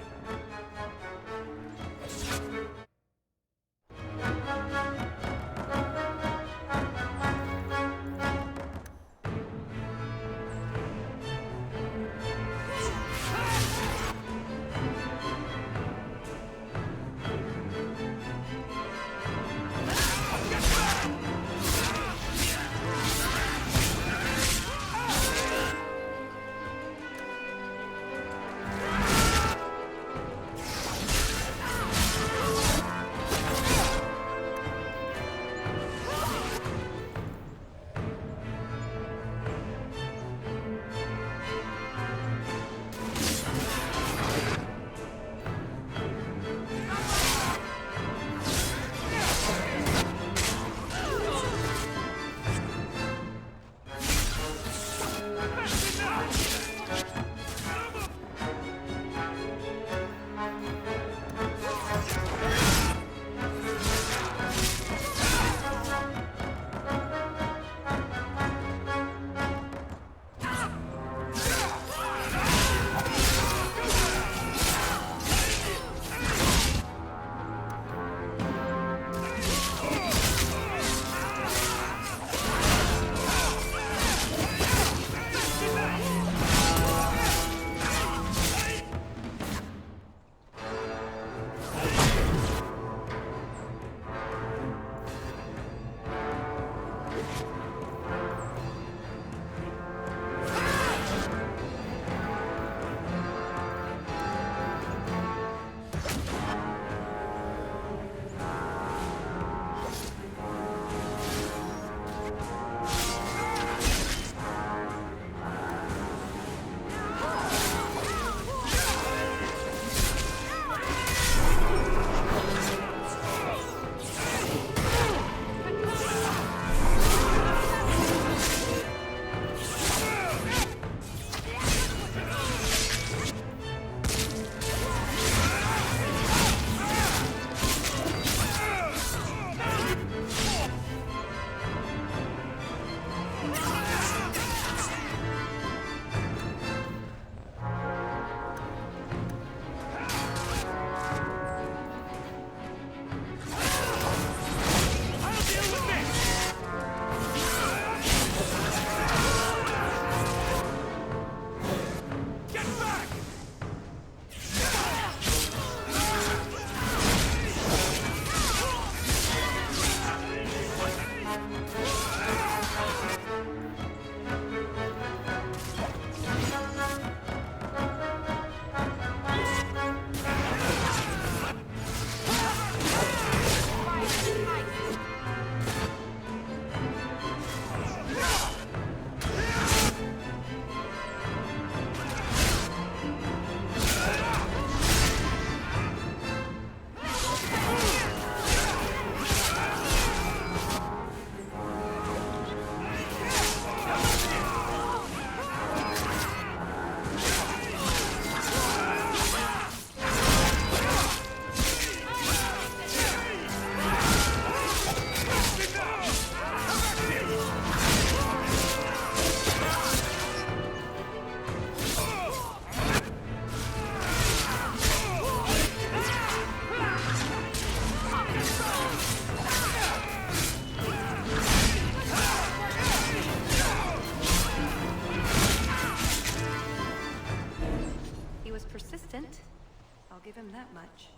give him that much.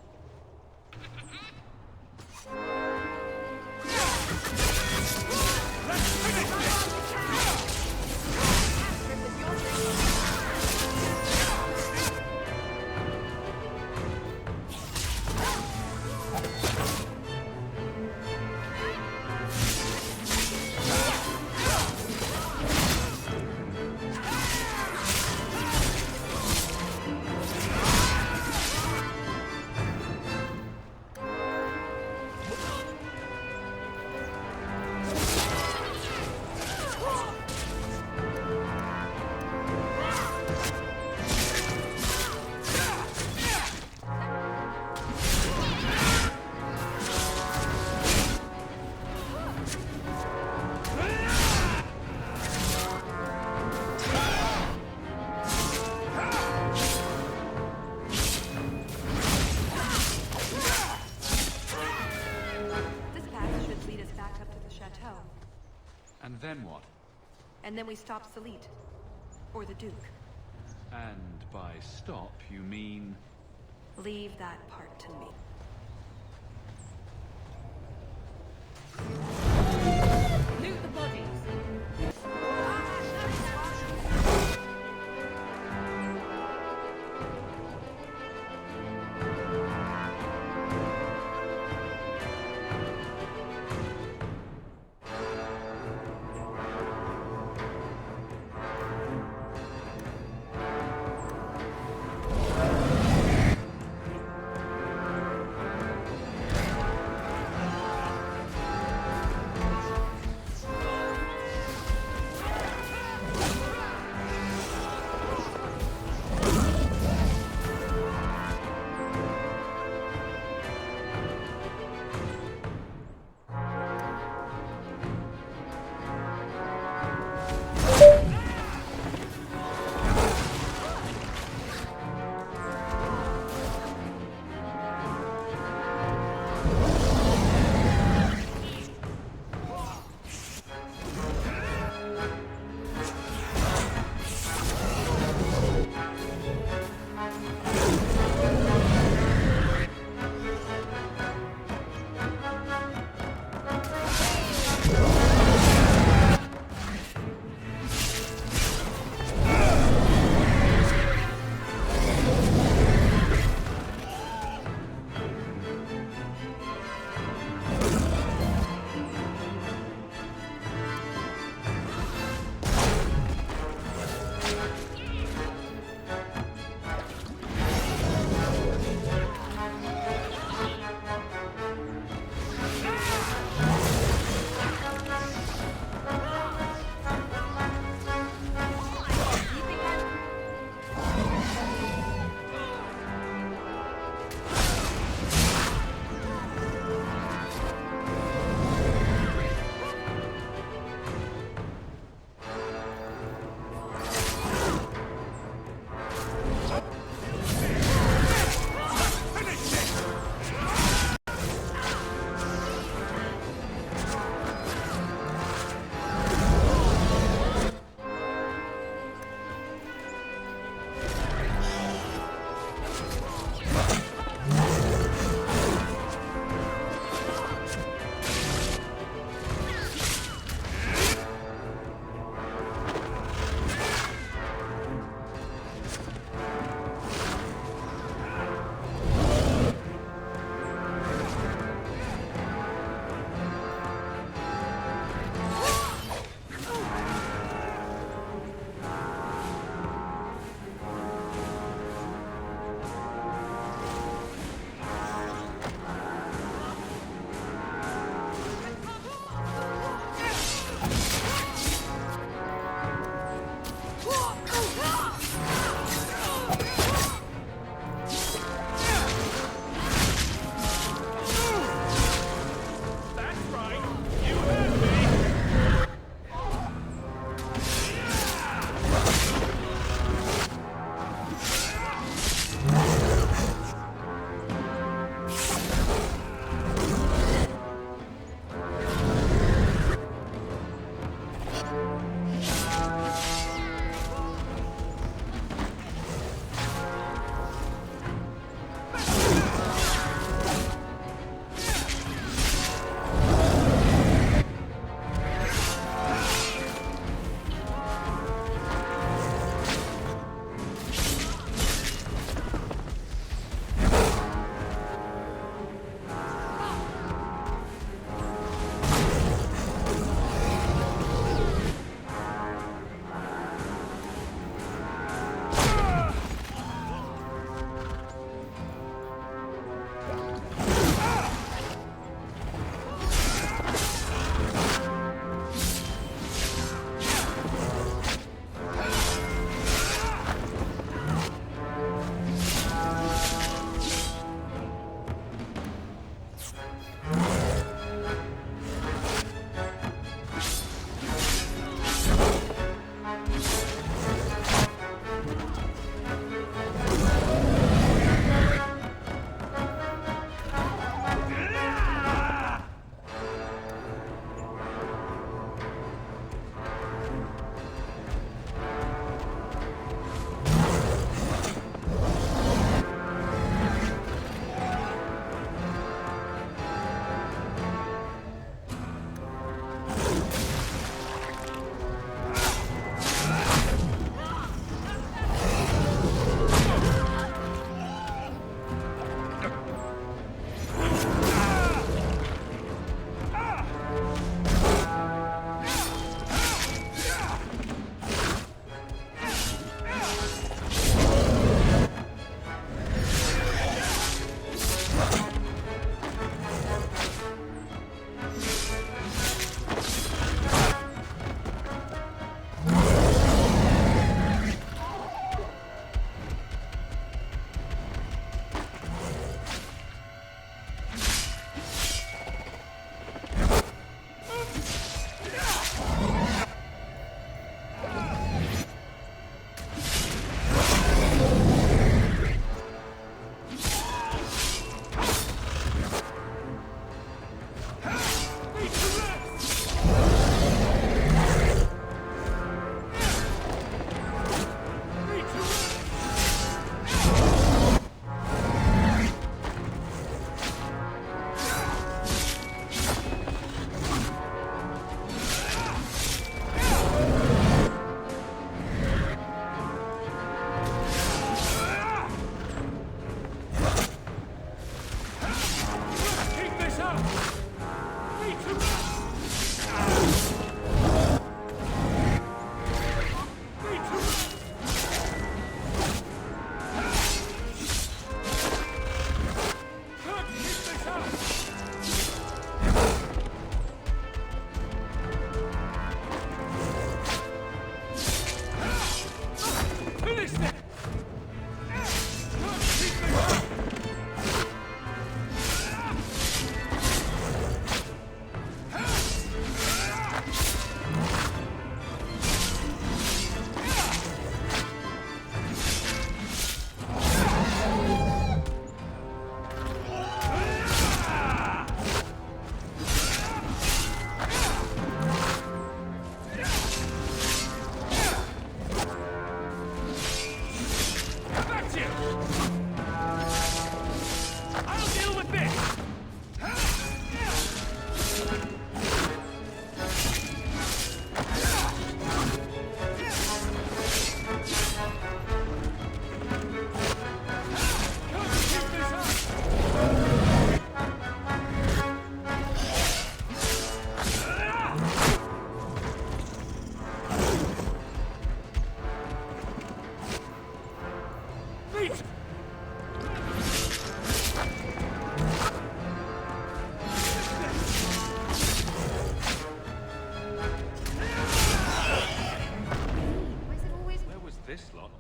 chateau. And then what? And then we stop Salit. Or the Duke. And by stop, you mean... Leave that part to me. Loot the bodies.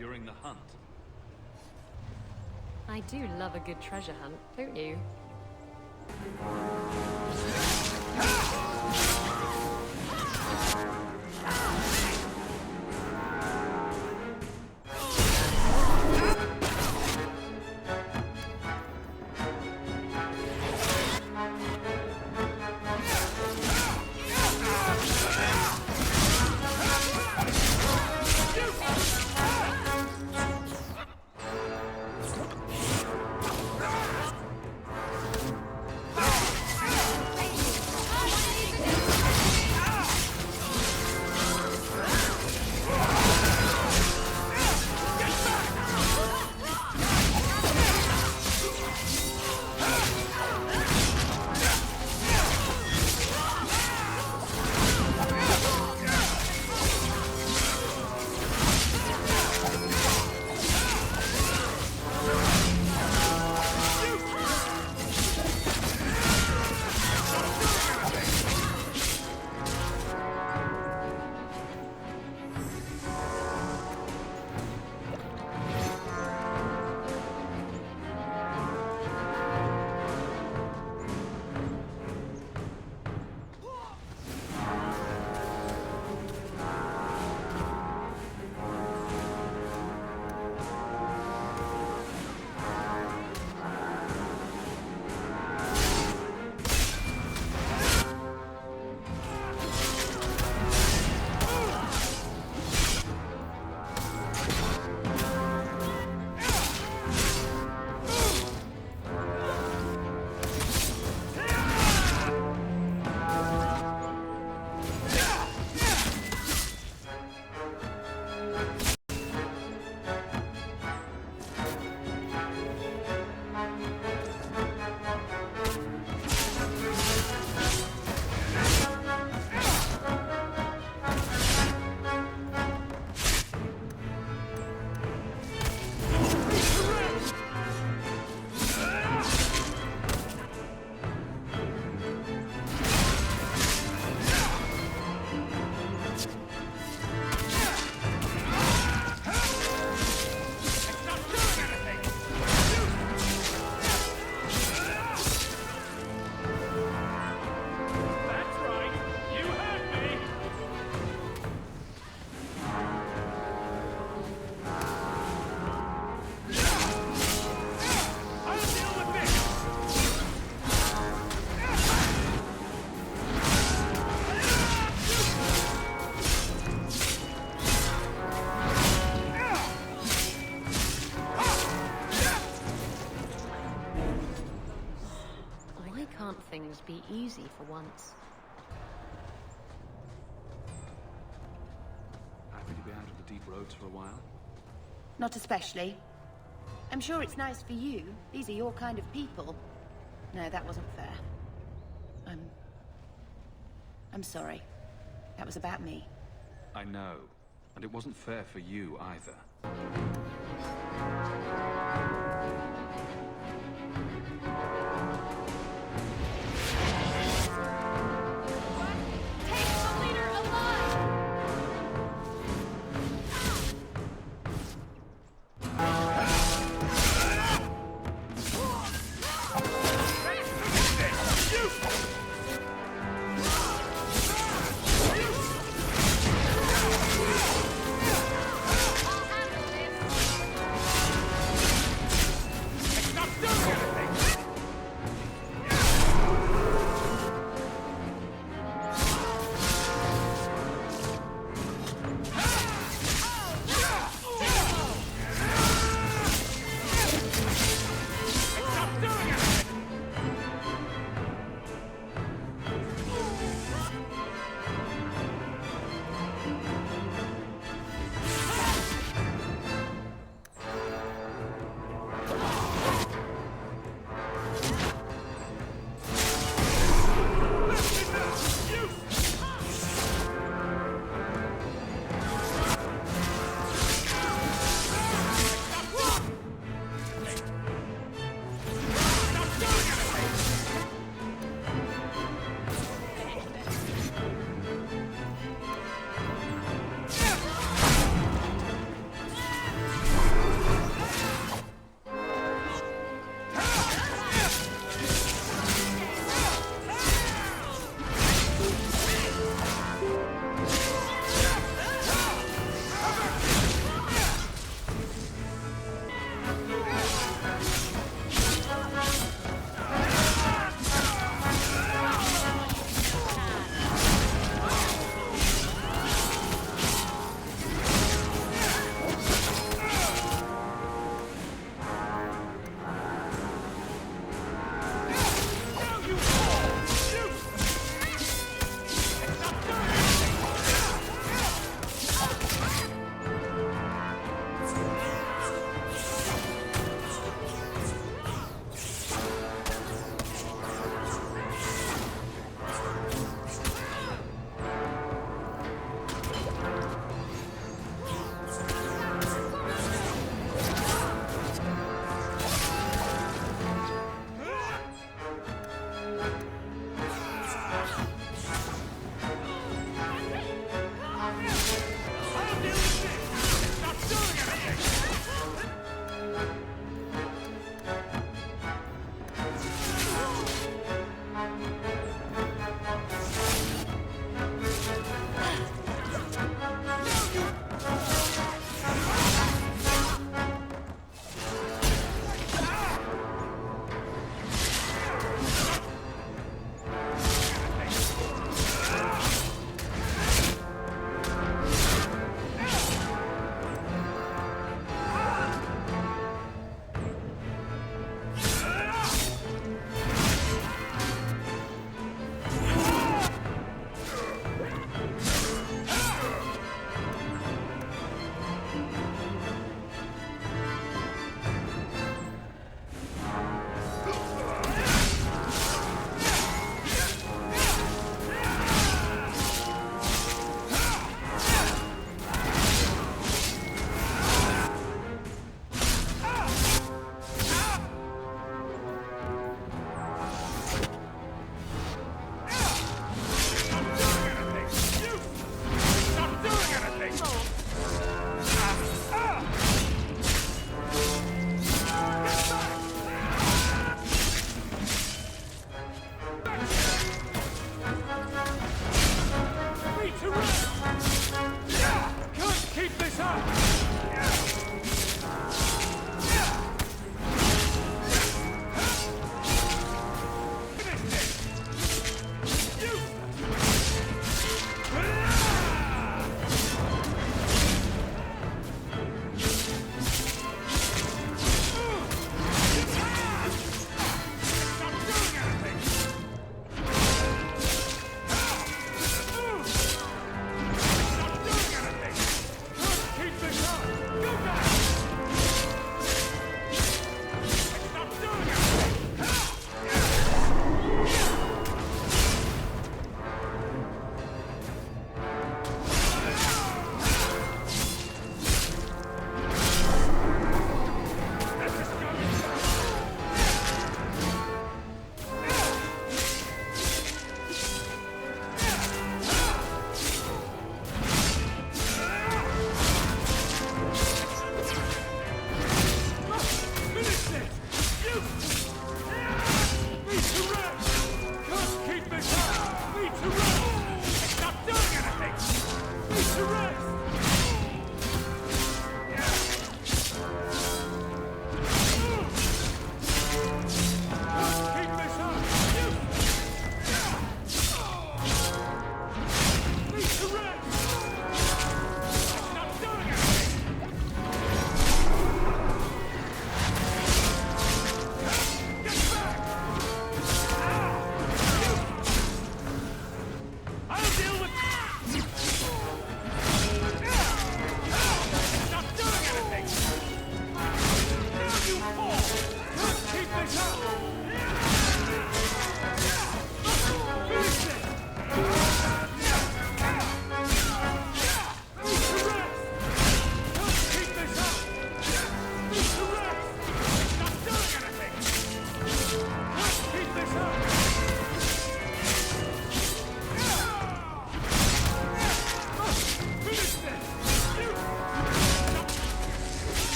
during the hunt. I do love a good treasure hunt, don't you? Things be easy for once. Happy to be out of the deep roads for a while? Not especially. I'm sure it's nice for you. These are your kind of people. No, that wasn't fair. I'm sorry. That was about me. I know. And it wasn't fair for you either.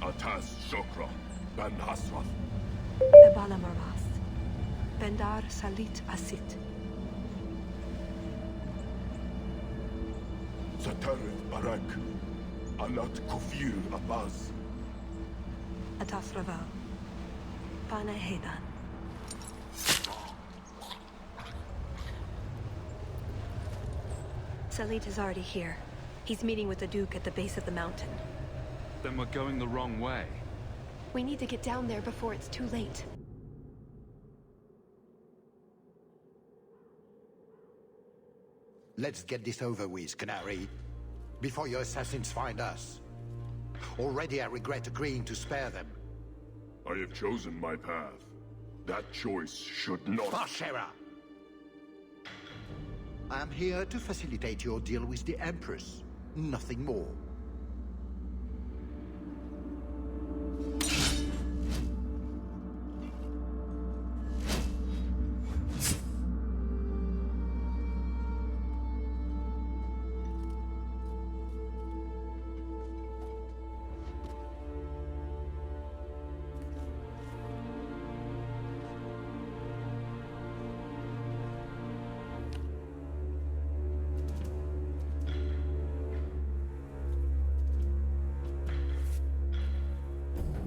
Atas Shokra, Ben Hasrath. Ebala Marath. Bendar Salit Asit. Satarith Barak. Alat Kufir Abaz. Atas Raval. Bana Hedan. Salit is already here. He's meeting with the Duke at the base of the mountain. Then we're going the wrong way. We need to get down there before it's too late. Let's get this over with, Canary. Before your assassins find us. Already I regret agreeing to spare them. I have chosen my path. That choice should not... Bashara! I am here to facilitate your deal with the Empress. Nothing more.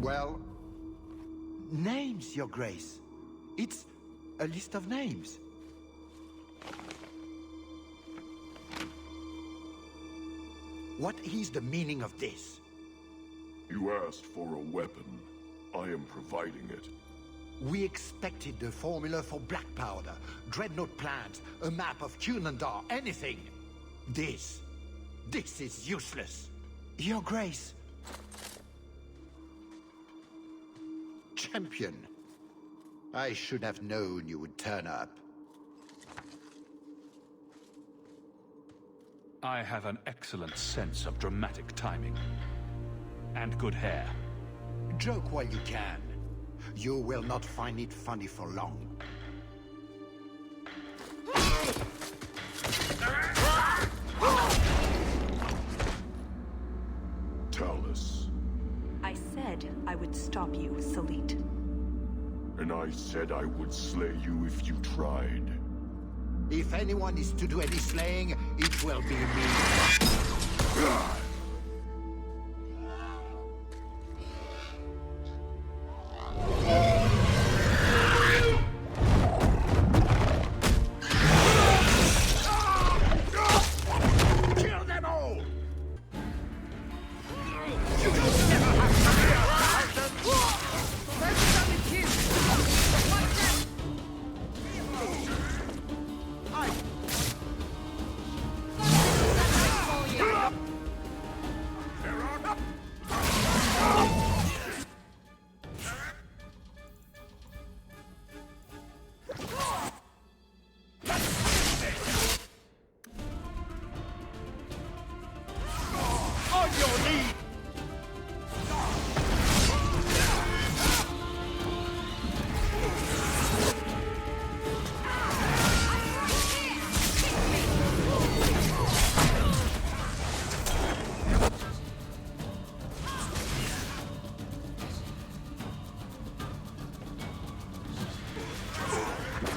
Well, names, Your Grace. It's a list of names. What is the meaning of this? You asked for a weapon. I am providing it. We expected the formula for black powder, dreadnought plans, a map of Cunandar, anything. This is useless. Your Grace. Champion. I should have known you would turn up. I have an excellent sense of dramatic timing. And good hair. Joke while you can. You will not find it funny for long. Talus. I said I would stop you, Salit. And I said I would slay you if you tried. If anyone is to do any slaying, it will be me. Kill them all!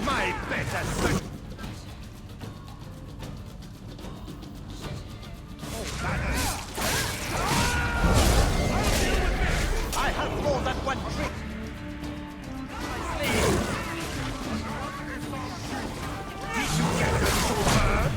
My better son. I have more than one trick. Did you get the sword?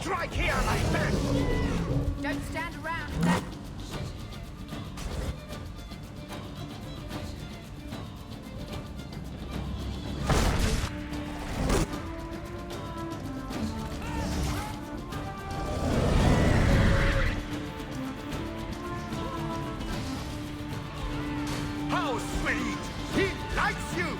Strike here, my friend! Don't stand around. How sweet! He likes you!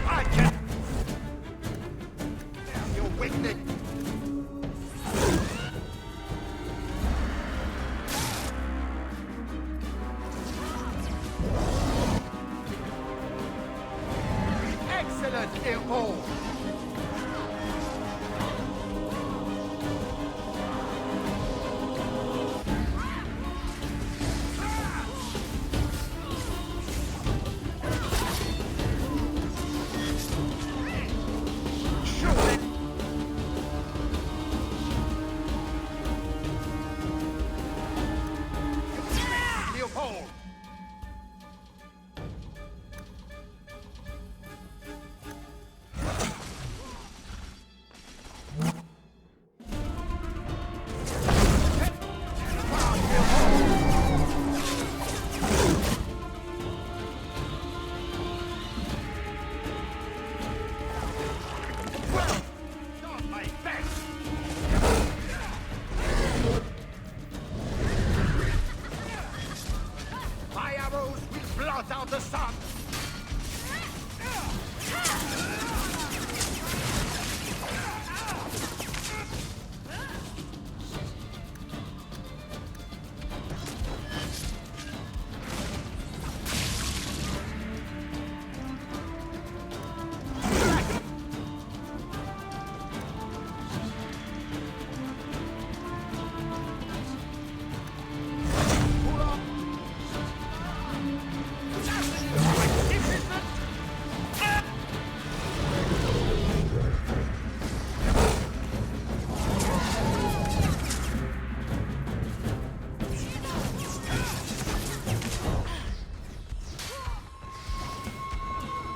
I can... You're wicked! Excellent, Leopold! Leopold! Well, not my best! My arrows will blot out the sun!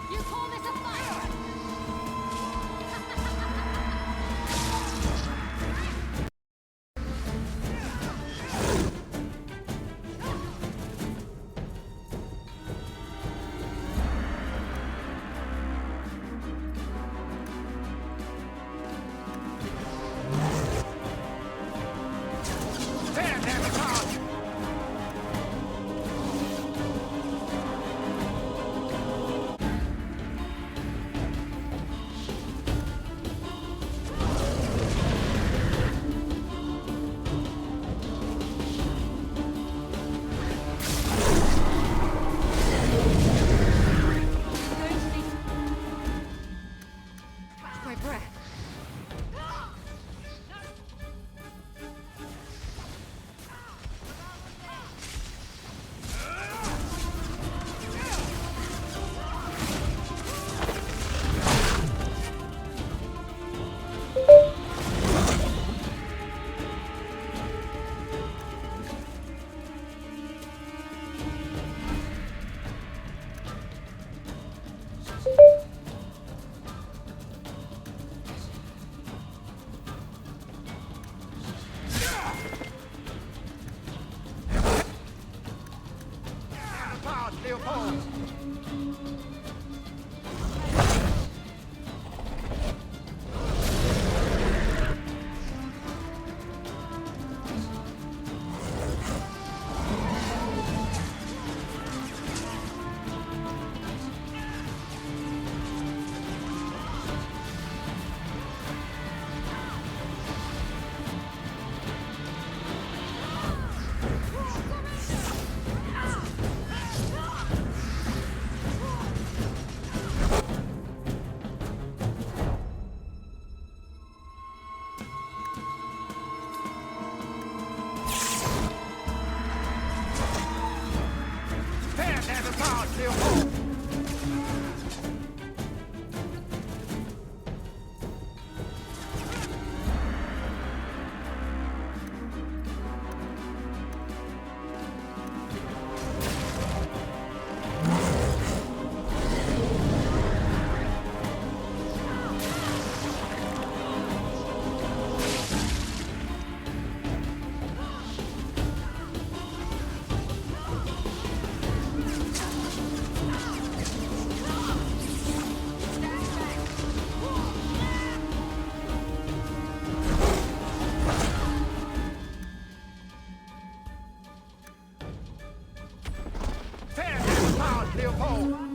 You call this a fight? There, there, charge! Catch my breath. Apart, Leopold! Leopold!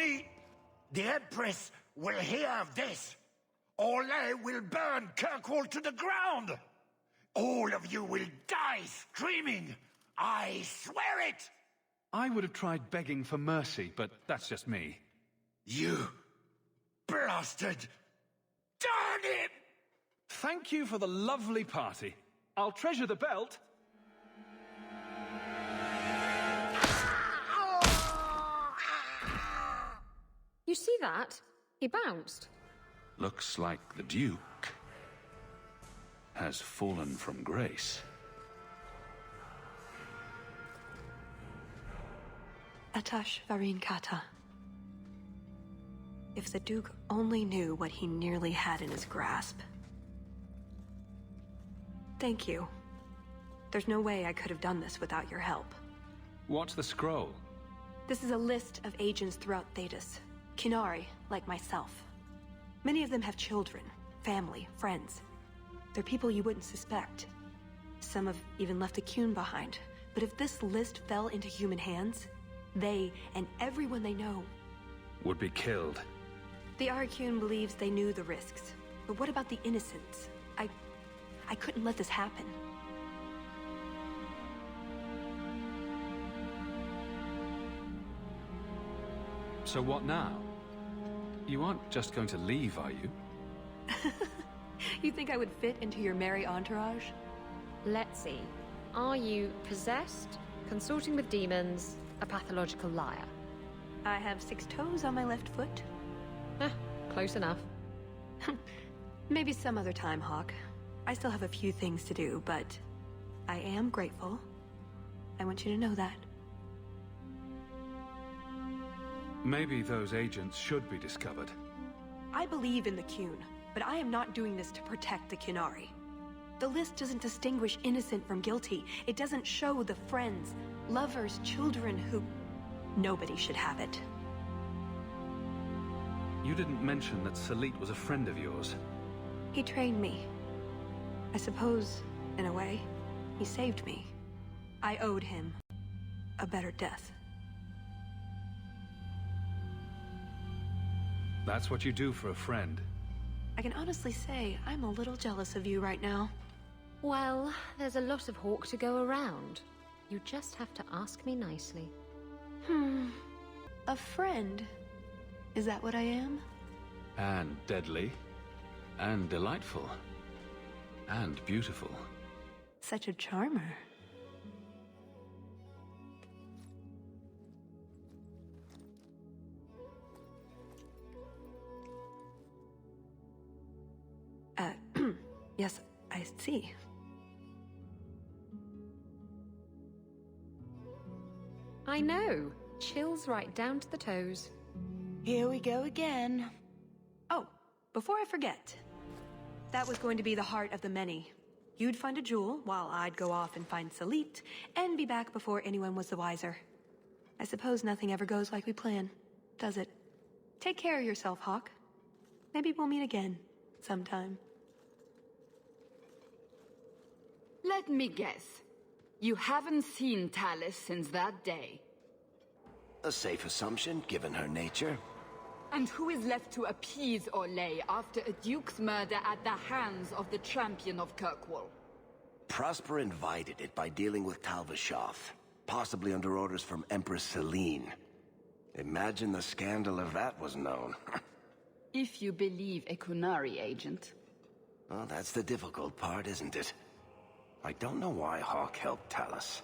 me! The Empress will hear of this! Orlais will burn Kirkwall to the ground! All of you will die screaming! I swear it! I would have tried begging for mercy, but that's just me. You blasted! Darn it! Thank you for the lovely party. I'll treasure the belt. You see that? He bounced. Looks like the Duke has fallen from grace. Atash Varin Kata. If the Duke only knew what he nearly had in his grasp. Thank you. There's no way I could have done this without your help. What's the scroll? This is a list of agents throughout Thedas. Qunari, like myself. Many of them have children, family, friends. They're people you wouldn't suspect. Some have even left a Qun behind. But if this list fell into human hands, they and everyone they know Would be killed. The Arcune believes they knew the risks. But what about the innocents? I couldn't let this happen. So what now? You aren't just going to leave, are you? You think I would fit into your merry entourage? Let's see. Are you possessed, consorting with demons, a pathological liar? I have 6 toes on my left foot. Close enough. Maybe some other time, Hawk. I still have a few things to do, but I am grateful. I want you to know that. Maybe those agents should be discovered. I believe in the Qun, but I am not doing this to protect the Qunari. The list doesn't distinguish innocent from guilty. It doesn't show the friends, lovers, children who... Nobody should have it. You didn't mention that Salit was a friend of yours. He trained me. I suppose, in a way, he saved me. I owed him a better death. That's what you do for a friend. I can honestly say I'm a little jealous of you right now. Well, there's a lot of Hawk to go around. You just have to ask me nicely. A friend? Is that what I am? And deadly. And delightful. And beautiful. Such a charmer. Yes, I see. I know. Chills right down to the toes. Here we go again. Oh, before I forget. That was going to be the heart of the many. You'd find a jewel, while I'd go off and find Salit, and be back before anyone was the wiser. I suppose nothing ever goes like we plan, does it? Take care of yourself, Hawk. Maybe we'll meet again, sometime. Let me guess. You haven't seen Tallis since that day. A safe assumption, given her nature. And who is left to appease Orlais after a duke's murder at the hands of the champion of Kirkwall? Prosper invited it by dealing with Tal Vashoth, possibly under orders from Empress Celine. Imagine the scandal if that was known. If you believe a Qunari agent. Well, that's the difficult part, isn't it? I don't know why Hawk helped Tallis.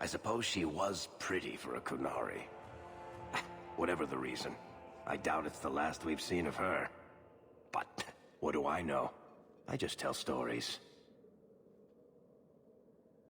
I suppose she was pretty for a Qunari. Whatever the reason, I doubt it's the last we've seen of her. But what do I know? I just tell stories.